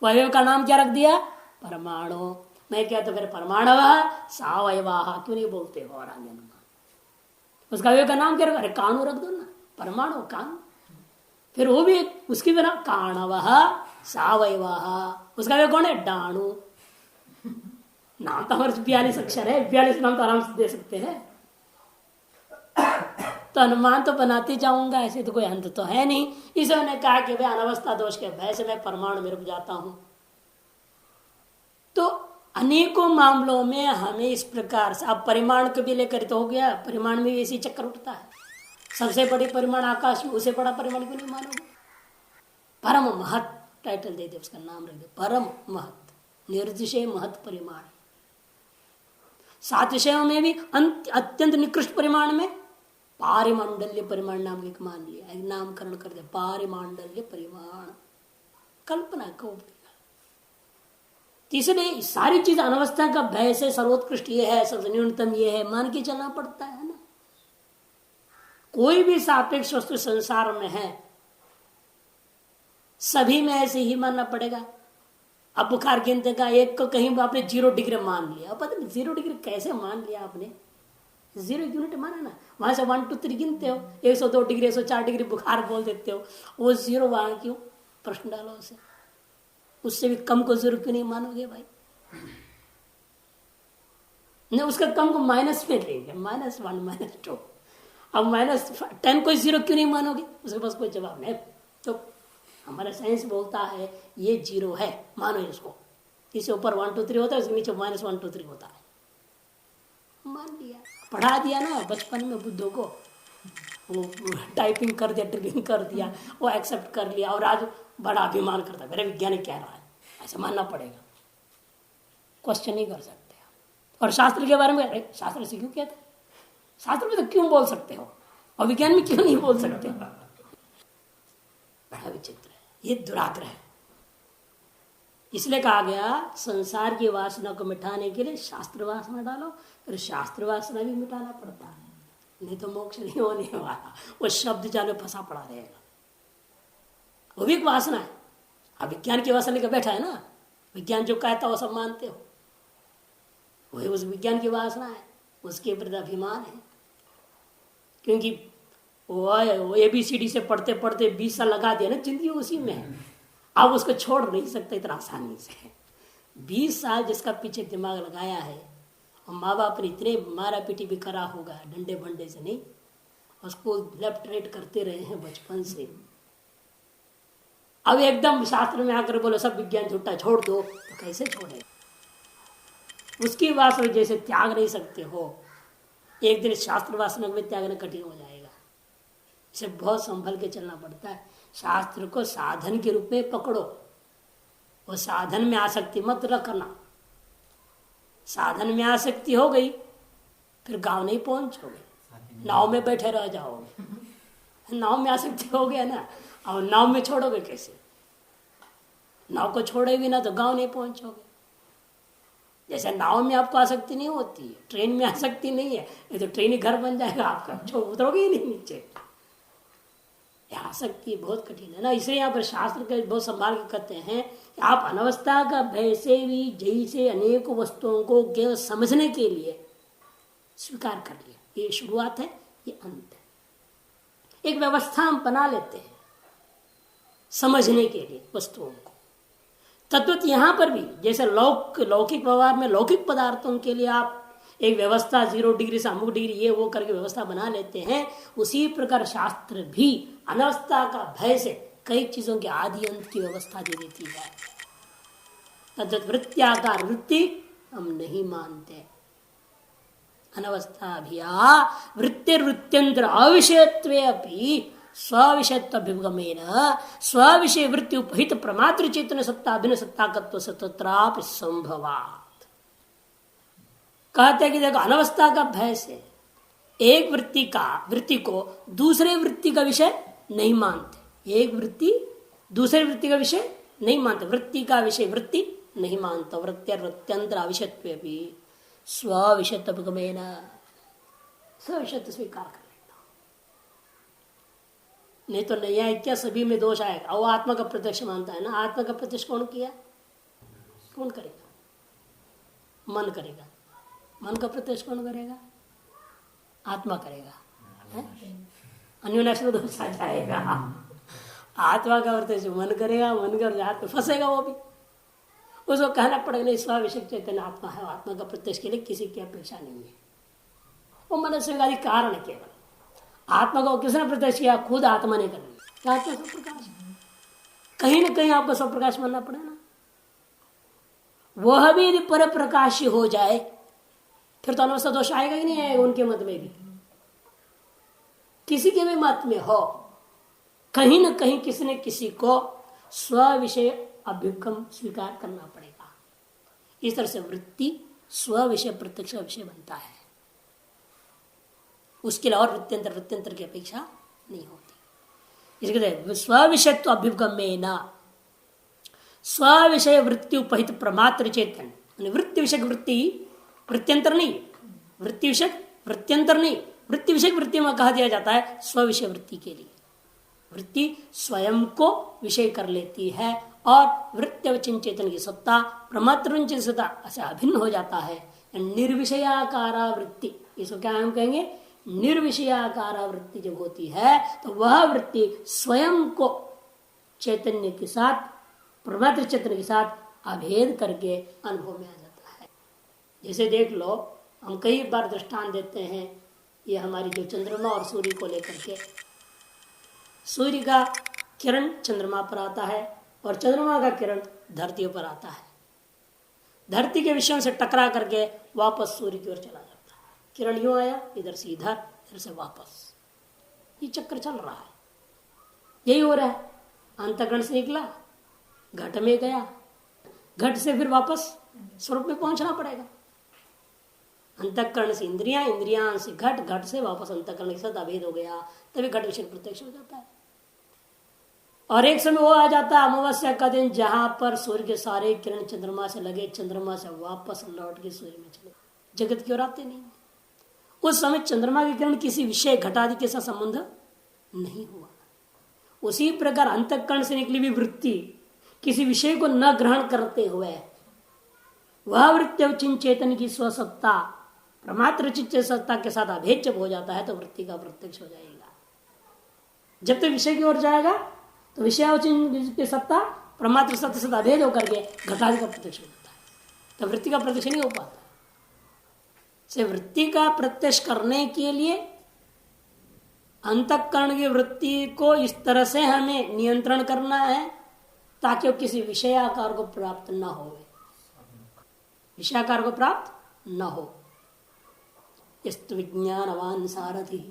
अवयव का नाम क्या रख दिया? परमाणु। मैं क्या तो फिर परमाणवः सावयवाः क्यों नहीं बोलते हो? और आगे उसका अवयव का नाम क्या रख? अरे काणु रख दो ना, परमाणु काणु। फिर वो भी उसकी बिना काणवः सावयवाः। उसका अवयव कौन है? डाणु। नाम तो हमारे 42 अक्षर है, 42 नाम तो आराम से दे सकते हैं। तो अनुमान तो बनाते जाऊंगा, ऐसे तो कोई अंत तो है नहीं। इसे उन्होंने कहा कि भाई अनवस्था दोष के भय से मैं परमाणु में रुक जाता हूं। तो अनेकों मामलों में हमें इस प्रकार से, अब परिमाण को भी लेकर तो हो गया, परिमाण में भी ऐसी चक्कर उठता है। सबसे बड़ी परिमाण आकाश में, उसे बड़ा परिमाण क्यों नहीं मानोगे? परम महत टाइटल दे दे, उसका नाम रख दे परम महत, निर्दिशय महत परिमाण। 7 विषयों में भी अत्यंत निकृष्ट परिमाण में पारिमांडल्य परिमाण नाम एक मान लिया, एक नामकरण कर दिया, पारिमांडल्य परिमाण। कल्पना को इसलिए सारी चीज अनवस्था का भय से सर्वोत्कृष्ट ये है, सबसे न्यूनतम ये है, मान के चलना पड़ता है ना। कोई भी सापेक्ष वस्तु संसार में है, सभी में ऐसे ही मानना पड़ेगा। अब बुखार गिनते का एक को कहीं आपने 0 डिग्री मान लिया, पता नहीं 0 डिग्री कैसे मान लिया आपने? 0 यूनिट माना ना, वहां से 1 2 3 गिनते हो, 102 डिग्री 104 डिग्री बुखार बोल देते हो, वो 0 वहां क्यों? प्रश्न डालो उसे। उससे भी कम को 0 क्यों नहीं मानोगे भाई? नहीं, उसका कम को माइनस में लेंगे, -1 -2। अब -10 को 0 क्यों नहीं मानोगे? उसके पास कोई जवाब नहीं। तो हमारा साइंस बोलता है ये 0 है, मानो इसको। इससे ऊपर 1 2 3 होता है, उसके नीचे -1 2 3 होता है, मान लिया। पढ़ा दिया ना बचपन में बुद्धों को, वो टाइपिंग कर दिया, ड्रिलिंग कर दिया, वो एक्सेप्ट कर लिया, और आज बड़ा अभिमान करता है मेरा वैज्ञानिक कह रहा है, ऐसा मानना पड़ेगा, क्वेश्चन नहीं कर सकते। और शास्त्र के बारे में, अरे शास्त्र से क्यों कहते? शास्त्र में तो क्यों बोल सकते हो, और विज्ञान में क्यों नहीं बोल सकते? बड़ा विचित्र है, ये दुराग्रह है। इसलिए कहा गया संसार की वासना को मिटाने के लिए शास्त्र वासना डालो, फिर शास्त्र वासना भी मिटाना पड़ता है, नहीं तो मोक्ष नहीं होने वाला। वो शब्द जाने फंसा पड़ा रहेगा, वो भी एक वासना है। अब विज्ञान की वासना लेकर बैठा है ना, विज्ञान जो कहता वो सब मानते हो, वही उस विज्ञान की वासना है, उसके प्रति अभिमान है। क्योंकि वो ABCD से पढ़ते पढ़ते 20 साल लगा दिया ना, जिंदगी उसी में है, अब उसको छोड़ नहीं सकते इतना आसानी से। 20 साल जिसका पीछे दिमाग लगाया है, और माँ बाप ने इतने मारा पीटी भी करा होगा, डंडे बंडे से नहीं, उसको लेफ्ट राइट करते रहे हैं बचपन से। अब एकदम शास्त्र में आकर बोलो सब विज्ञान झूठा छोड़ दो, तो कैसे छोड़े? उसकी वासना जैसे त्याग नहीं सकते हो, एक दिन शास्त्र वासना में त्यागना कठिन हो जाएगा। इसे बहुत संभल के चलना पड़ता है। शास्त्र को साधन के रूप में पकड़ो, वो साधन में आसक्ति मत रखना। साधन में आसक्ति हो गई फिर गांव नहीं पहुंचोगे, नाव में बैठे रह जाओगे। नाव में आसक्ति हो गया ना, और नाव में छोड़ोगे कैसे? नाव को छोड़ोगे ना तो गांव नहीं पहुंचोगे। जैसे नाव में आपको आसक्ति नहीं होती है, ट्रेन में आसक्ति नहीं है, ये तो ट्रेन ही घर बन जाएगा आपका, उतरोगे ही नहीं नीचे। आसक्ति बहुत कठिन है ना, इसलिए यहाँ पर शास्त्र के बहुत संभाल के कहते हैं कि आप अनवस्था का भय से भी जैसे अनेक वस्तुओं को केवल समझने के लिए स्वीकार कर लिया। ये शुरुआत है, ये अंत है। एक व्यवस्था हम बना लेते हैं समझने के लिए वस्तुओं को। तत्वत यहाँ पर भी जैसे लौकिक व्यवहार में लौकिक पदार्थों के लिए आप एक व्यवस्था 0 डिग्री से अमुक डिग्री ये वो करके व्यवस्था बना लेते हैं, उसी प्रकार शास्त्र भी अनवस्था का भय से कई चीजों के आदि अंत की व्यवस्था दे देती है। तद्वत वृत्त्याकार वृत्ति हम नहीं मानते। अनवस्था भिया वृत्तिर्वृत्त्यंतर अविषयत्वे अपि स्विषयत्वाभिगमेन स्विषय वृत्ति उपहित प्रमात्र चेतन सत्ता भिन्न सत्ताकत्व तत्रापि संभवात्। कहते हैं कि देखो अनवस्था का भय से एक वृत्ति को दूसरे वृत्ति का विषय नहीं मानते। एक वृत्ति दूसरे वृत्ति का विषय नहीं मानते, वृत्ति का विषय वृत्ति नहीं मानता। वृत्त्यंतर अविषयत्वे भी स्विषयत्वाभिगमेन स्विषयत्व स्वीकार कर लेता। नहीं तो नैयायिक सभी में दोष आएगा। वो आत्मा का प्रत्यक्ष मानता है ना, आत्मा का प्रत्यक्ष कौन किया? कौन करेगा? मन करेगा। मन का प्रत्यक्ष कौन करेगा? आत्मा करेगा। अन्योन्याश्रय दोष आ जाएगा। आत्मा का प्रत्यक्ष मन करेगा, मन कर आत्मा फंसेगा वो भी। उसको कहना पड़ेगा नहीं स्वाविषय चैतन्य आत्मा है, आत्मा का प्रत्यक्ष के लिए किसी की अपेक्षा नहीं है। वो मनुष्य का कारण केवल आत्मा को किसने प्रत्यक्ष किया? खुद आत्मा ने कर लिया। क्या स्वप्रकाश? कहीं ना कहीं आपको स्वप्रकाश मानना पड़ेगा ना। वह भी यदि पर प्रकाशी हो जाए फिर तो अनवस्था दोष आएगा ही नहीं आएगा। उनके मत में भी, किसी के भी मत में हो, कहीं ना कहीं किसी न किसी को स्व विषय अभ्युगम स्वीकार करना पड़ेगा। इस तरह से वृत्ति स्व विषय प्रत्यक्ष विषय बनता है। उसके लिए और वृत्त्यंतर की अपेक्षा नहीं होती। इसके स्व विषयत्व अभ्युगम में न स्व विषय वृत्ति उपहित प्रमात्र चेतन, वृत्ति विषय वृत्ति वृत्त्यंतर नहीं, वृत्ति विषय वृत्त्यंतर नहीं, वृत्ति विषय वृत्ति में कहा दिया जाता है स्व विषय वृत्ति के लिए। वृत्ति स्वयं को विषय कर लेती है और वृत्त्यवचिन चेतन की सत्ता प्रमात्र सत्ता से अभिन्न हो जाता है। निर्विषयाकारा वृत्ति, इसको क्या हम कहेंगे? निर्विषयाकारा वृत्ति जब होती है तो वह वृत्ति स्वयं को चैतन्य के साथ प्रमात्र चेतन के साथ अभेद करके अनुभव में आ जाता है। जैसे देख लो, हम कई बार दृष्टांत देते हैं, ये हमारी जो चंद्रमा और सूर्य को लेकर के, सूर्य का किरण चंद्रमा पर आता है और चंद्रमा का किरण धरती पर आता है। धरती के विषयों से टकरा करके वापस सूर्य की ओर चला जाता है। किरण यूं आया, इधर से इधर से वापस, ये चक्र चल रहा है। यही हो रहा है। अंतःकरण से निकला, घट में गया, घट से फिर वापस स्वरूप में पहुंचना पड़ेगा। अंतःकरण से इंद्रियां, इंद्रियां से घट, घट से वापस अंतःकरण के साथ अभेद हो गया, तभी घट विषय प्रत्यक्ष हो जाता है। और एक समय वो आ जाता है अमावस्या का दिन जहां पर सूर्य के सारे किरण चंद्रमा से लगे, चंद्रमा से वापस लौट के सूर्य में चले, जगत की ओर आते नहीं। उस समय चंद्रमा की किरण किसी विषय घटादि के साथ संबंध नहीं हुआ। उसी प्रकार अंतःकरण से निकली हुई वृत्ति किसी विषय को न ग्रहण करते हुए वह वृत्ति अवचिन चेतन की स्वसत्ता प्रमात्र चित्त सत्ता के साथ अभेद जब हो जाता है तो वृत्ति का प्रत्यक्ष हो जाएगा। जब तक विषय की ओर जाएगा तो विषय अवचिन की सत्ता प्रमात्र सत्ता से अभेद होकर के घटादि का प्रत्यक्ष हो जाता है, तो वृत्ति का प्रत्यक्ष नहीं हो पाता। से वृत्ति का प्रत्यक्ष करने के लिए अंतःकरण की वृत्ति को इस तरह से हमें नियंत्रण करना है ताकि वो किसी विषयाकार को प्राप्त न हो, विषयाकार को प्राप्त न हो। यस्तु विज्ञानवान सारथि,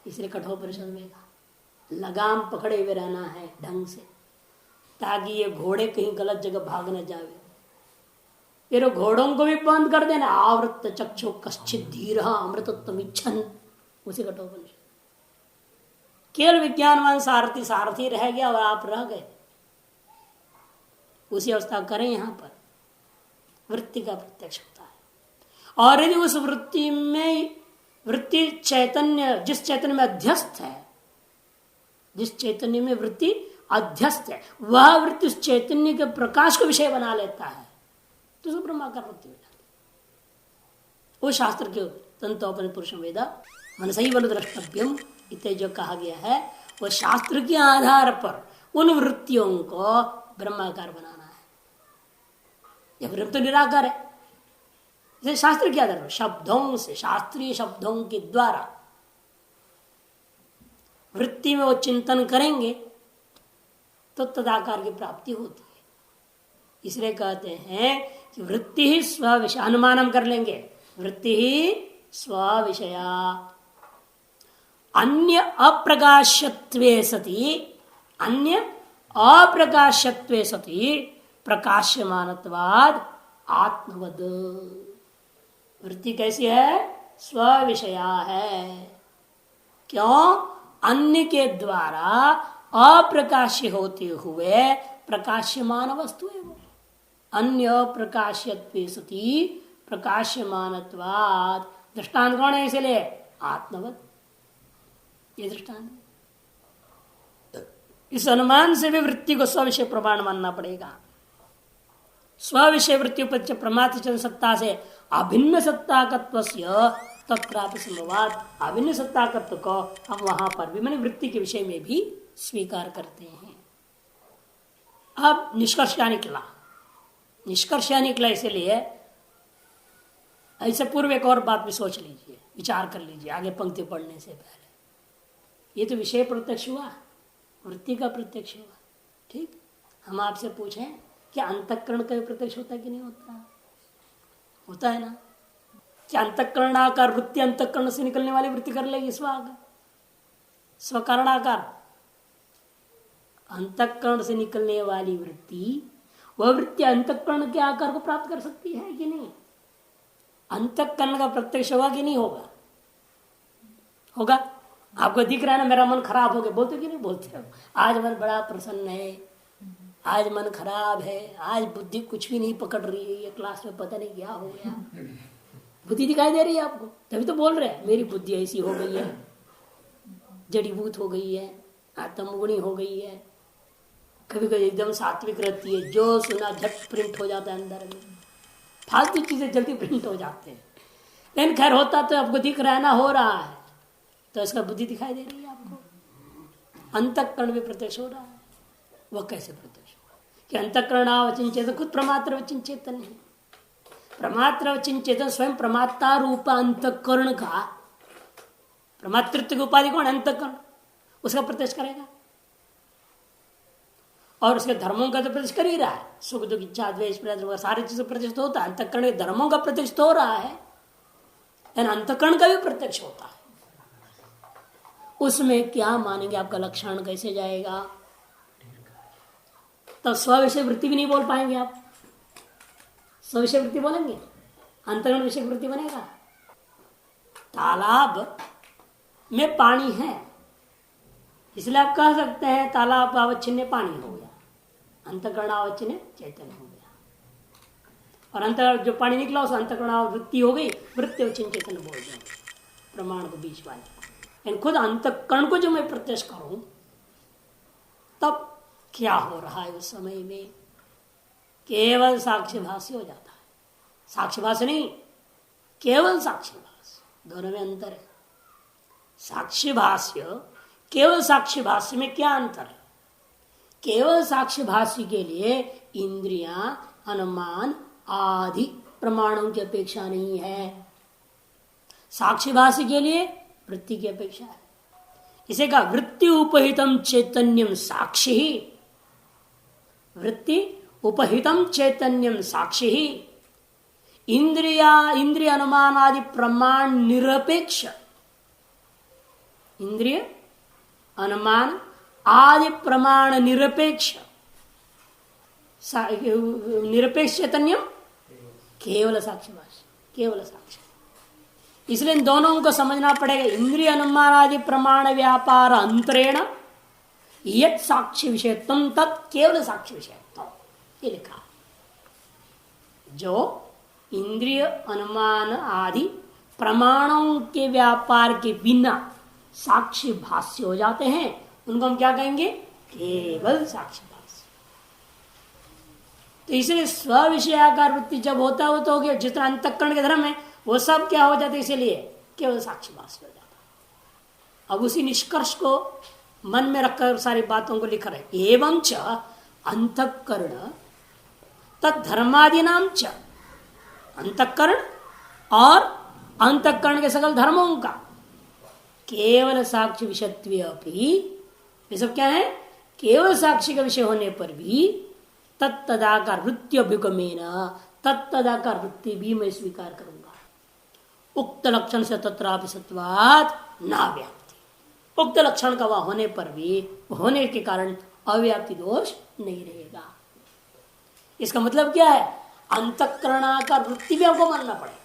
इसलिए कठोपनिषद में लगाम पकड़े हुए रहना है ढंग से ताकि ये घोड़े कहीं गलत जगह भाग न जावे। फिर घोड़ों को भी बंद कर देना। आवृत चक्षु कश्चित धीर अमृतत्व इच्छन, उसी कठोपनिषद। केवल विज्ञानवान सारथी सारथी रह गया और आप रह गए, उसी अवस्था करें। यहां पर वृत्ति का प्रत्यक्ष होता है और यदि उस वृत्ति में वृत्ति चैतन्य जिस चैतन्य में अध्यस्त है, जिस चैतन्य में वृत्ति अध्यस्त है वह वृत्ति उस चैतन्य के प्रकाश को विषय बना लेता है तो उसे ब्रह्माकार वृत्ति हो जाती है। वो शास्त्र के तंतोपनिषद पुरुषम वेद मनसैव द्रष्टव्यम इत्यादि जो कहा गया है वह शास्त्र के आधार पर उन वृत्तियों को ब्रह्माकार बनाना है। यह ब्रह्म तो निराकार है, इसे शास्त्र के आधार पर शब्दों से, शास्त्रीय शब्दों के द्वारा वृत्ति में वो चिंतन करेंगे तो तदाकार की प्राप्ति होती है। इसलिए कहते हैं कि वृत्ति ही स्व विषय, अनुमानम कर लेंगे, वृत्ति ही स्व विषया अन्य अप्रकाशत्वे सति, अन्य अप्रकाशत्वे सति प्रकाश्यमानत्वाद आत्मवद। वृत्ति कैसी है? स्व विषया है। क्यों? अन्य के द्वारा अप्रकाश्य होते हुए प्रकाश्यमान वस्तु है वो। अन्य प्रकाश्यत्वे सति प्रकाश्यमानत्वाद। दृष्टांत कौन है इसलिए? आत्मवत। ये दृष्टांत। इस अनुमान से भी वृत्ति को स्विषय प्रमाण मानना पड़ेगा। स्विषय वृत्ति उपच प्रमात्र सत्ता से अभिन्न सत्ताकत्वस्य तत्रापि संभवात। अभिन्न सत्ताकत्व को हम वहां पर भी माने वृत्ति के विषय में भी स्वीकार करते हैं। अब निष्कर्ष क्या निकला? निष्कर्ष क्या निकला इसलिए ऐसे पूर्व एक और बात भी सोच लीजिए, विचार कर लीजिए आगे पंक्ति पढ़ने से पहले। ये तो विषय प्रत्यक्ष हुआ, वृत्ति का प्रत्यक्ष हुआ, ठीक। हम आपसे पूछें क्या अंतःकरण का प्रत्यक्ष होता है कि नहीं होता? होता है ना। क्या अंतःकरणाकार वृत्ति अंतःकरण से निकलने वाली वृत्ति कर लेगी स्वकारणाकार? अंतःकरण से निकलने वाली वृत्ति, वह वृत्ति अंतःकरण के आकार को प्राप्त कर सकती है कि नहीं? अंतःकरण का प्रत्यक्ष होगा कि नहीं होगा? होगा। आपको दिख रहा है ना मेरा मन खराब हो गया, बोलते कि नहीं बोलते? आज मन बड़ा प्रसन्न है, आज मन खराब है, आज बुद्धि कुछ भी नहीं पकड़ रही है, ये क्लास में पता नहीं क्या हो गया। बुद्धि दिखाई दे रही है आपको, तभी तो बोल रहे हैं मेरी बुद्धि ऐसी हो गई है, जड़ीभूत हो गई है, आत्मगुणी हो गई है। कभी कभी एकदम सात्विक रहती है, जो सुना झट प्रिंट हो जाता है अंदर में, फालतू चीजें जल्दी प्रिंट हो जाते हैं। लेकिन खैर होता तो आपको दिख रहा है ना, हो रहा है, तो इसका बुद्धि दिखाई दे रही है आपको। अंतःकरण भी प्रत्यक्ष हो रहा है। वह कैसे प्रत्यक्ष होगा कि अंतःकरण अवचिन चेतन खुद प्रमात्र अवचिन चेतन है। प्रमात्र अवचिन चेतन स्वयं प्रमाता रूप अंतःकरण का, प्रमातृत्व की उपाधि कौन? अंतःकरण, उसका प्रत्यक्ष करेगा। और उसके धर्मों का तो प्रत्यक्ष कर ही रहा है। सुख दुख इच्छा द्वेष सारी चीजें प्रत्यक्ष होता है। अंतःकरण के धर्मों का प्रत्यक्ष हो रहा है, लेकिन अंतःकरण का भी प्रत्यक्ष होता है। उसमें क्या मानेंगे? आपका लक्षण कैसे जाएगा? तो स्विषय वृत्ति भी नहीं बोल पाएंगे आप। स्विषय वृत्ति बोलेंगे, अंतःकरण विषय वृत्ति बनेगा। तालाब में पानी है, इसलिए आप कह सकते हैं तालाब अवच्छिन्न पानी हो गया, अंतःकरण अवच्छिन्न चैतन्य हो गया, और अंतर जो पानी निकला उस अंतःकरण वृत्ति हो गई, वृत्ति अवच्छिन्न चैतन्य बोल दिया प्रमाण को बीच वाले। लेकिन खुद अंतःकरण को जो मैं प्रत्यक्ष करूं तब क्या हो रहा है उस समय में, केवल साक्षीभाष्य हो जाता है। साक्षीभाष्य नहीं, केवल साक्षीभाष्य, दोनों में अंतर है। साक्षीभाष्य केवल साक्षीभाष्य में क्या अंतर है? केवल साक्षीभाष्य के लिए इंद्रियां, अनुमान आदि प्रमाणों की अपेक्षा नहीं है, साक्षीभाष्य के लिए वृत्ति की अपेक्षा है। इसे कहा वृत्ति उपहितम चैतन्यम साक्षी ही, वृत्ति उपहितम चैतन्यम साक्षी ही, इंद्रिय अनुमान आदि प्रमाण निरपेक्ष, इंद्रिय अनुमान आदि प्रमाण निरपेक्ष, निरपेक्ष चैतन्यम केवल साक्षीभाष्य, केवल साक्षी। इसलिए इन दोनों को समझना पड़ेगा। इंद्रिय अनुमान आदि प्रमाण व्यापार अंतरेण यत् साक्षी विषयत्वम तत् केवल साक्षी विषयत्वम, ये लिखा। जो इंद्रिय अनुमान आदि प्रमाणों के व्यापार के बिना साक्षी भाष्य हो जाते हैं, उनको हम क्या कहेंगे? केवल साक्षी भाष्य। तो इसलिए स्व विषयाकार वृत्ति जब होता है वो तो हो गया, जितना अंतःकरण के धर्म है वो सब क्या हो जाते, इसीलिए केवल साक्षी भाष्य हो जाता। अब उसी निष्कर्ष को मन में रखकर सारी बातों को लिख रहे। एवं च अंतःकरण तद्धर्मादि नाम च, अंतःकरण और अंतःकरण के सकल धर्मों का केवल साक्षी विषयत्व भी, ये सब क्या है? केवल साक्षी का विषय होने पर भी तत्तदाकार वृत्ति अभिगमेन, तत्तदाकार वृत्ति भी मैं स्वीकार करूंगा। उक्त लक्षण से तत्रापि सत्वात् ना व्याप्ति, उक्त लक्षण का वह होने पर भी, होने के कारण अव्याप्ति दोष नहीं रहेगा। इसका मतलब क्या है? अंतःकरणाकार वृत्ति भी आपको मानना पड़ेगा।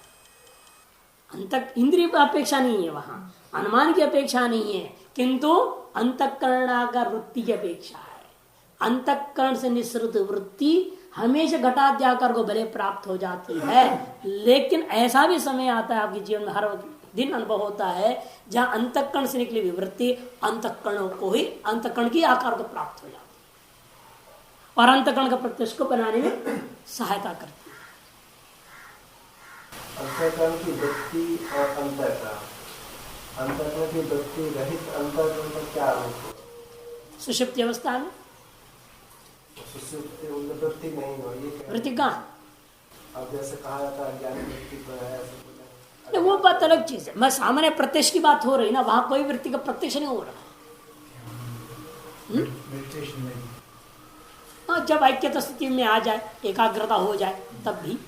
इंद्रिय की अपेक्षा नहीं है, वहां अनुमान की अपेक्षा नहीं है, किंतु अंतःकरणाकार वृत्ति की अपेक्षा है। अंतःकरण से निःसृत वृत्ति हमेशा घटाद्याकार को भले प्राप्त हो जाती है, लेकिन ऐसा भी समय आता है आपके जीवन में, हर दिन अनुभव होता है, जहां अंतःकरण से निकली हुई वृत्ति अंतःकरणों को ही, अंतःकरण की आकार को प्राप्त हो जाती है और अंतःकरण का प्रत्यक्ष को बनाने में सहायता करती है। अंतःकरण की वृत्ति और अंतःकरण, अंतःकरण की वृत्ति रहित अंतःकरण का क्या रूप? सुषुप्ति अवस्था में वृत्ति नहीं हो, ये वृत्ति कहाँ? अब जैसे कहा जाता है ज्ञान वृत्ति तो है, ऐसे वो बात अलग चीज है। मैं सामान्य प्रत्यक्ष की बात हो रही ना, वहां कोई वृत्ति का प्रत्यक्ष नहीं हो रहा। हाँ, जब ऐक्यता स्थिति में आ जाए, एकाग्रता हो जाए, तब भी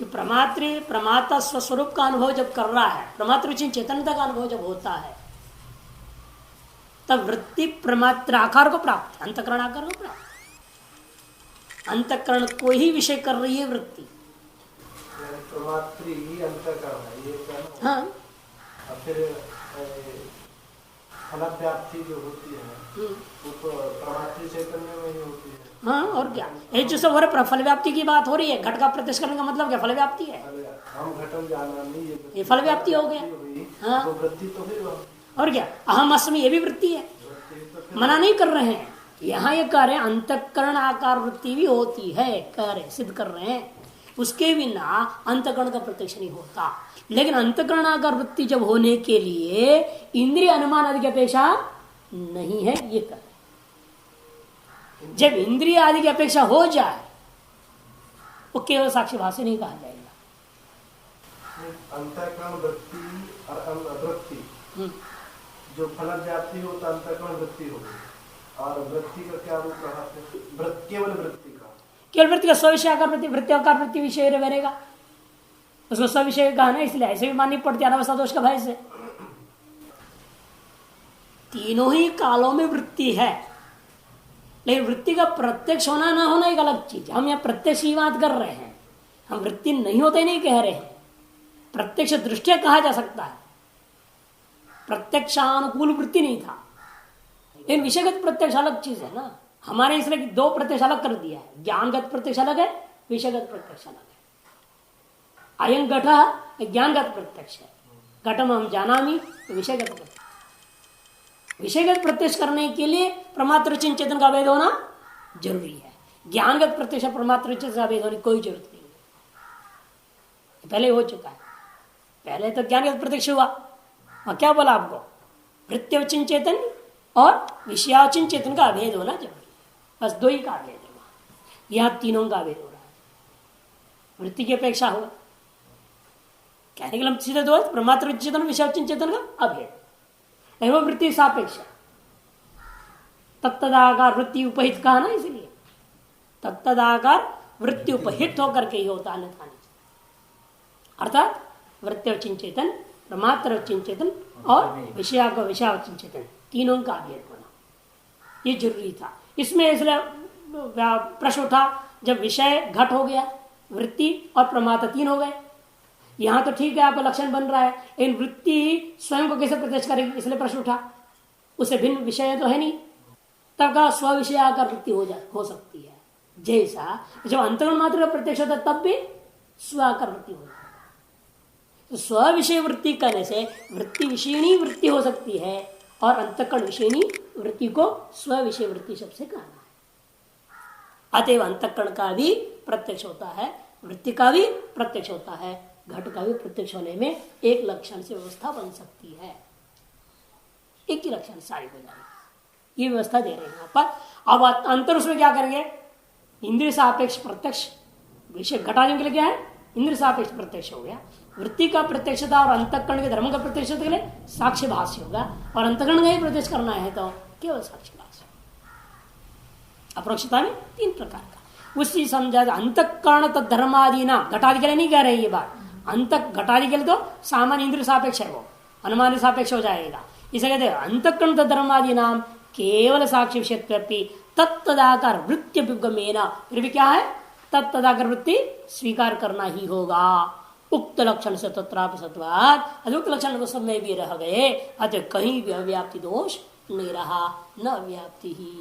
प्रमाता स्वस्वरूप का अनुभव जब कर रहा है, प्रमात्र चेतनता का अनुभव जब होता है, तब वृत्ति प्रमात्र आकार को प्राप्त, अंतःकरण आकार को प्राप्त। अंतःकरण को ही विषय कर रही है वृत्ति। प्रमात्री ही अंतःकरण है, ये क्या? हाँ, और फिर फलव्याप्ति जो होती है वो तो प्रमात्री चैतन्य में ही होती है। हाँ, और क्या? ये जो सब हो रहा है फल व्याप्ति की बात हो रही है, घट का प्रत्यक्ष करने का मतलब क्या? फल व्याप्ति है। हम घटम जानना नहीं, ये फल व्याप्ति हो गया। हाँ, तो वृत्ति तो फिर और क्या? अहम अस्मि, ये भी वृत्ति है, मना नहीं कर रहे हैं। यहाँ ये कह रहे हैं अंतःकरण आकार वृत्ति भी होती है, कह रहे सिद्ध कर रहे हैं, उसके बिना अंतःकरण का प्रत्यक्ष नहीं होता। लेकिन अंतःकरण आकार वृत्ति जब होने के लिए इंद्रिय अनुमान आदि की अपेक्षा नहीं है, ये कर रहे। जब इंद्रिय आदि की अपेक्षा हो जाए वो केवल साक्षी भाष्य नहीं कहा जाएगा। अंतःकरण वृत्ति और वृत्ति जो फल व्याप्ति हो तो अंतःकरण वृत्ति हो गई, और वृत्ति का क्या रूप रहा? केवल वृत्ति का, केवल वृत्ति का स्विषय आकार वृत्ति, वृत्ति आकार वृत्ति विषय रहेगा, उसको सविषय कहा ना, इसलिए ऐसे भी माननी पड़ती है अनावस्था दोष का भय से। तीनों ही कालों में वृत्ति है, लेकिन वृत्ति का प्रत्यक्ष होना ना होना एक अलग चीज। हम यहाँ प्रत्यक्ष की बात कर रहे हैं, हम वृत्ति नहीं होते नहीं कह रहे हैं। प्रत्यक्ष दृष्टिया कहा जा सकता है, प्रत्यक्षानुकूल वृत्ति नहीं था, इन विषयगत प्रत्यक्ष अलग चीज है ना। हमारे इसलिए दो प्रत्यक्ष अलग कर दिया है, ज्ञानगत प्रत्यक्ष अलग है, विषयगत प्रत्यक्ष अलग है। अयं घट ज्ञानगत प्रत्यक्ष है, घटम हम जानामि विषयगत प्रत्यक्ष। विषयगत प्रत्यक्ष करने के लिए प्रमात्र चेतन का भेद होना जरूरी है। ज्ञानगत प्रत्यक्ष प्रमात्र चेतन का भेद होने की कोई जरूरत नहीं है, पहले हो चुका है। पहले तो ज्ञानगत प्रत्यक्ष हुआ और क्या बोला आपको, वृत्त्यवचिन चेतन और विषयावचिन चेतन का अभेद होना जरूरी है। बस दो ही का अभेद होगा, यहां तीनों का अभेद हो रहा है। वृत्ति की अपेक्षा हुआ, कहने के लिए सीधे दो, प्रमात्र चेतन विषयावचिन चेतन का अभेद एवं वृत्ति सापेक्ष। तत्तदाकार वृत्ति उपहित कहा ना, इसलिए तत्तदाकार वृत्ति उपहित होकर के ही होता अन्यथा नहीं। अर्थात वृत्त्यवचिन चेतन, प्रमात्रवचिन चेतन और विषयावचिन चेतन तीनों का अभेद होना ये जरूरी था। इसमें इसलिए प्रश्न उठा, जब विषय घट हो गया, वृत्ति और प्रमात्र तीन हो गए, यहां तो ठीक है आपका लक्षण बन रहा है, इन वृत्ति स्वयं को कैसे प्रत्यक्ष करेगी, इसलिए प्रश्न उठा। उसे भिन्न विषय तो है नहीं, तब का स्व विषय आकर वृत्ति हो सकती है। जैसा जब अंतर्गुण मात्र का प्रत्यक्ष होता है तब भी स्व आकर वृत्ति हो जाती है। तो स्व विषय वृत्ति करने से वृत्ति विषयनी वृत्ति हो सकती है और अंतःकरण विषयनी वृत्ति को स्व विषय वृत्ति शब्द से कहना है। अतएव अंतःकरण का भी प्रत्यक्ष होता है, वृत्ति का भी प्रत्यक्ष होता है, घट का भी प्रत्यक्ष होने में एक लक्षण से व्यवस्था बन सकती है। एक ही लक्षण सारी हो जाएगी, ये व्यवस्था दे रहे हैं यहाँ पर। अब अंतर उसमें क्या करेंगे, इंद्रिय सापेक्ष प्रत्यक्ष विषय घटाने के लिए क्या है, इंद्रिय सापेक्ष प्रत्यक्ष हो गया। वृत्ति का प्रत्यक्षता और अंतःकरण के धर्म का प्रत्यक्षता के लिए साक्ष्य भाष्य होगा, और अंतःकरण का ही प्रत्यक्ष करना है तो केवल साक्ष्य भाष्य। अपरोक्षता में तीन प्रकार का उसी समझा। अंतःकरण तद्धर्मादि ना, घटादि के लिए नहीं कह रहे ये बात, अंत घटादि के लिए तो सामान्य इंद्रिय सापेक्ष है, वो अनुमान सापेक्ष हो जाएगा। इसे कहते हैं अंतःकरण तद्धर्मादि नाम केवल साक्ष्य विषयत्वपि तत्तदाकार वृत्ति विगमेन, फिर भी क्या है, तत्तदाकार वृत्ति स्वीकार करना ही होगा। उक्त लक्षण से तत्रापि सत्वात्, अनुक्त लक्षण को सब में भी रह गए, अतः कहीं भी अव्याप्ति दोष नहीं रहा, न व्याप्ति ही।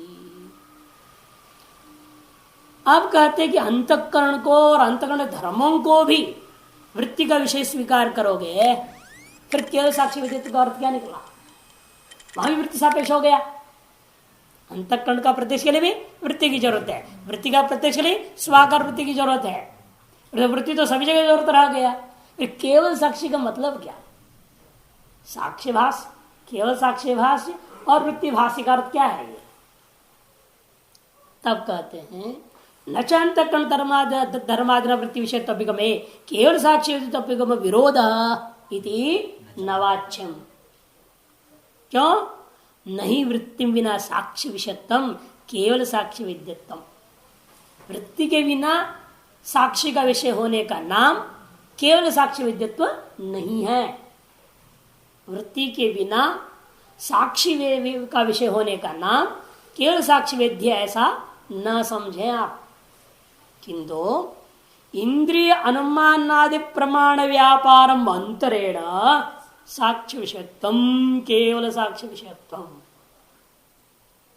अब कहते हैं कि अंतःकरण को और अंतःकरण धर्मों को भी वृत्ति का विषय स्वीकार करोगे, फिर केवल साक्ष्य विषयत्व का अर्थ क्या निकला, वहां भी वृत्ति सापेक्ष हो गया। अंतःकरण का प्रत्यक्ष के लिए भी वृत्ति की जरूरत है, वृत्ति का प्रत्यक्ष के लिए स्वाकार वृत्ति की जरूरत है, वृत्ति तो सभी जगह जरूरत रह गया। फिर केवल साक्षी का मतलब क्या, साक्ष्य भाष्य, केवल साक्ष्य भाष्य और वृत्ति भाष्य का अर्थ क्या है ये। तब कहते हैं न च अंतःकरण धर्मादि वृत्ति विषय तपिगमे केवल साक्ष्य तपिगम विरोध इति नवाच्यम। क्यों, नहीं वृत्ति बिना साक्ष्य विषयत्म केवल साक्ष्य विद्यत्म। वृत्ति के बिना साक्षी का विषय होने का नाम केवल साक्ष्य विद्यत्व नहीं है। वृत्ति के बिना साक्षी का विषय होने का नाम केवल साक्ष्य वेद्य, ऐसा न समझें आप। किंतु इंद्रिय अनुमानादि प्रमाण व्यापारम अंतरेण साक्ष्य विषयत्वम केवल साक्ष्य विषयत्वम।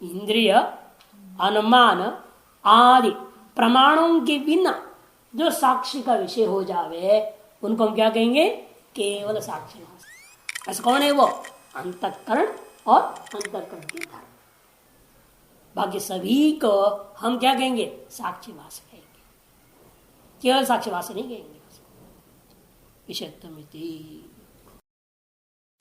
इंद्रिय अनुमान आदि प्रमाणों के बिना जो साक्षी का विषय हो जावे उनको हम क्या कहेंगे, केवल साक्षी। ऐसा कौन है वो, अंतःकरण और अंतःकरण के धर्म। बाकी सभी को हम क्या कहेंगे, साक्षी भाष्य कहेंगे, केवल साक्षी भाष्य नहीं कहेंगे। विषयत्वमिति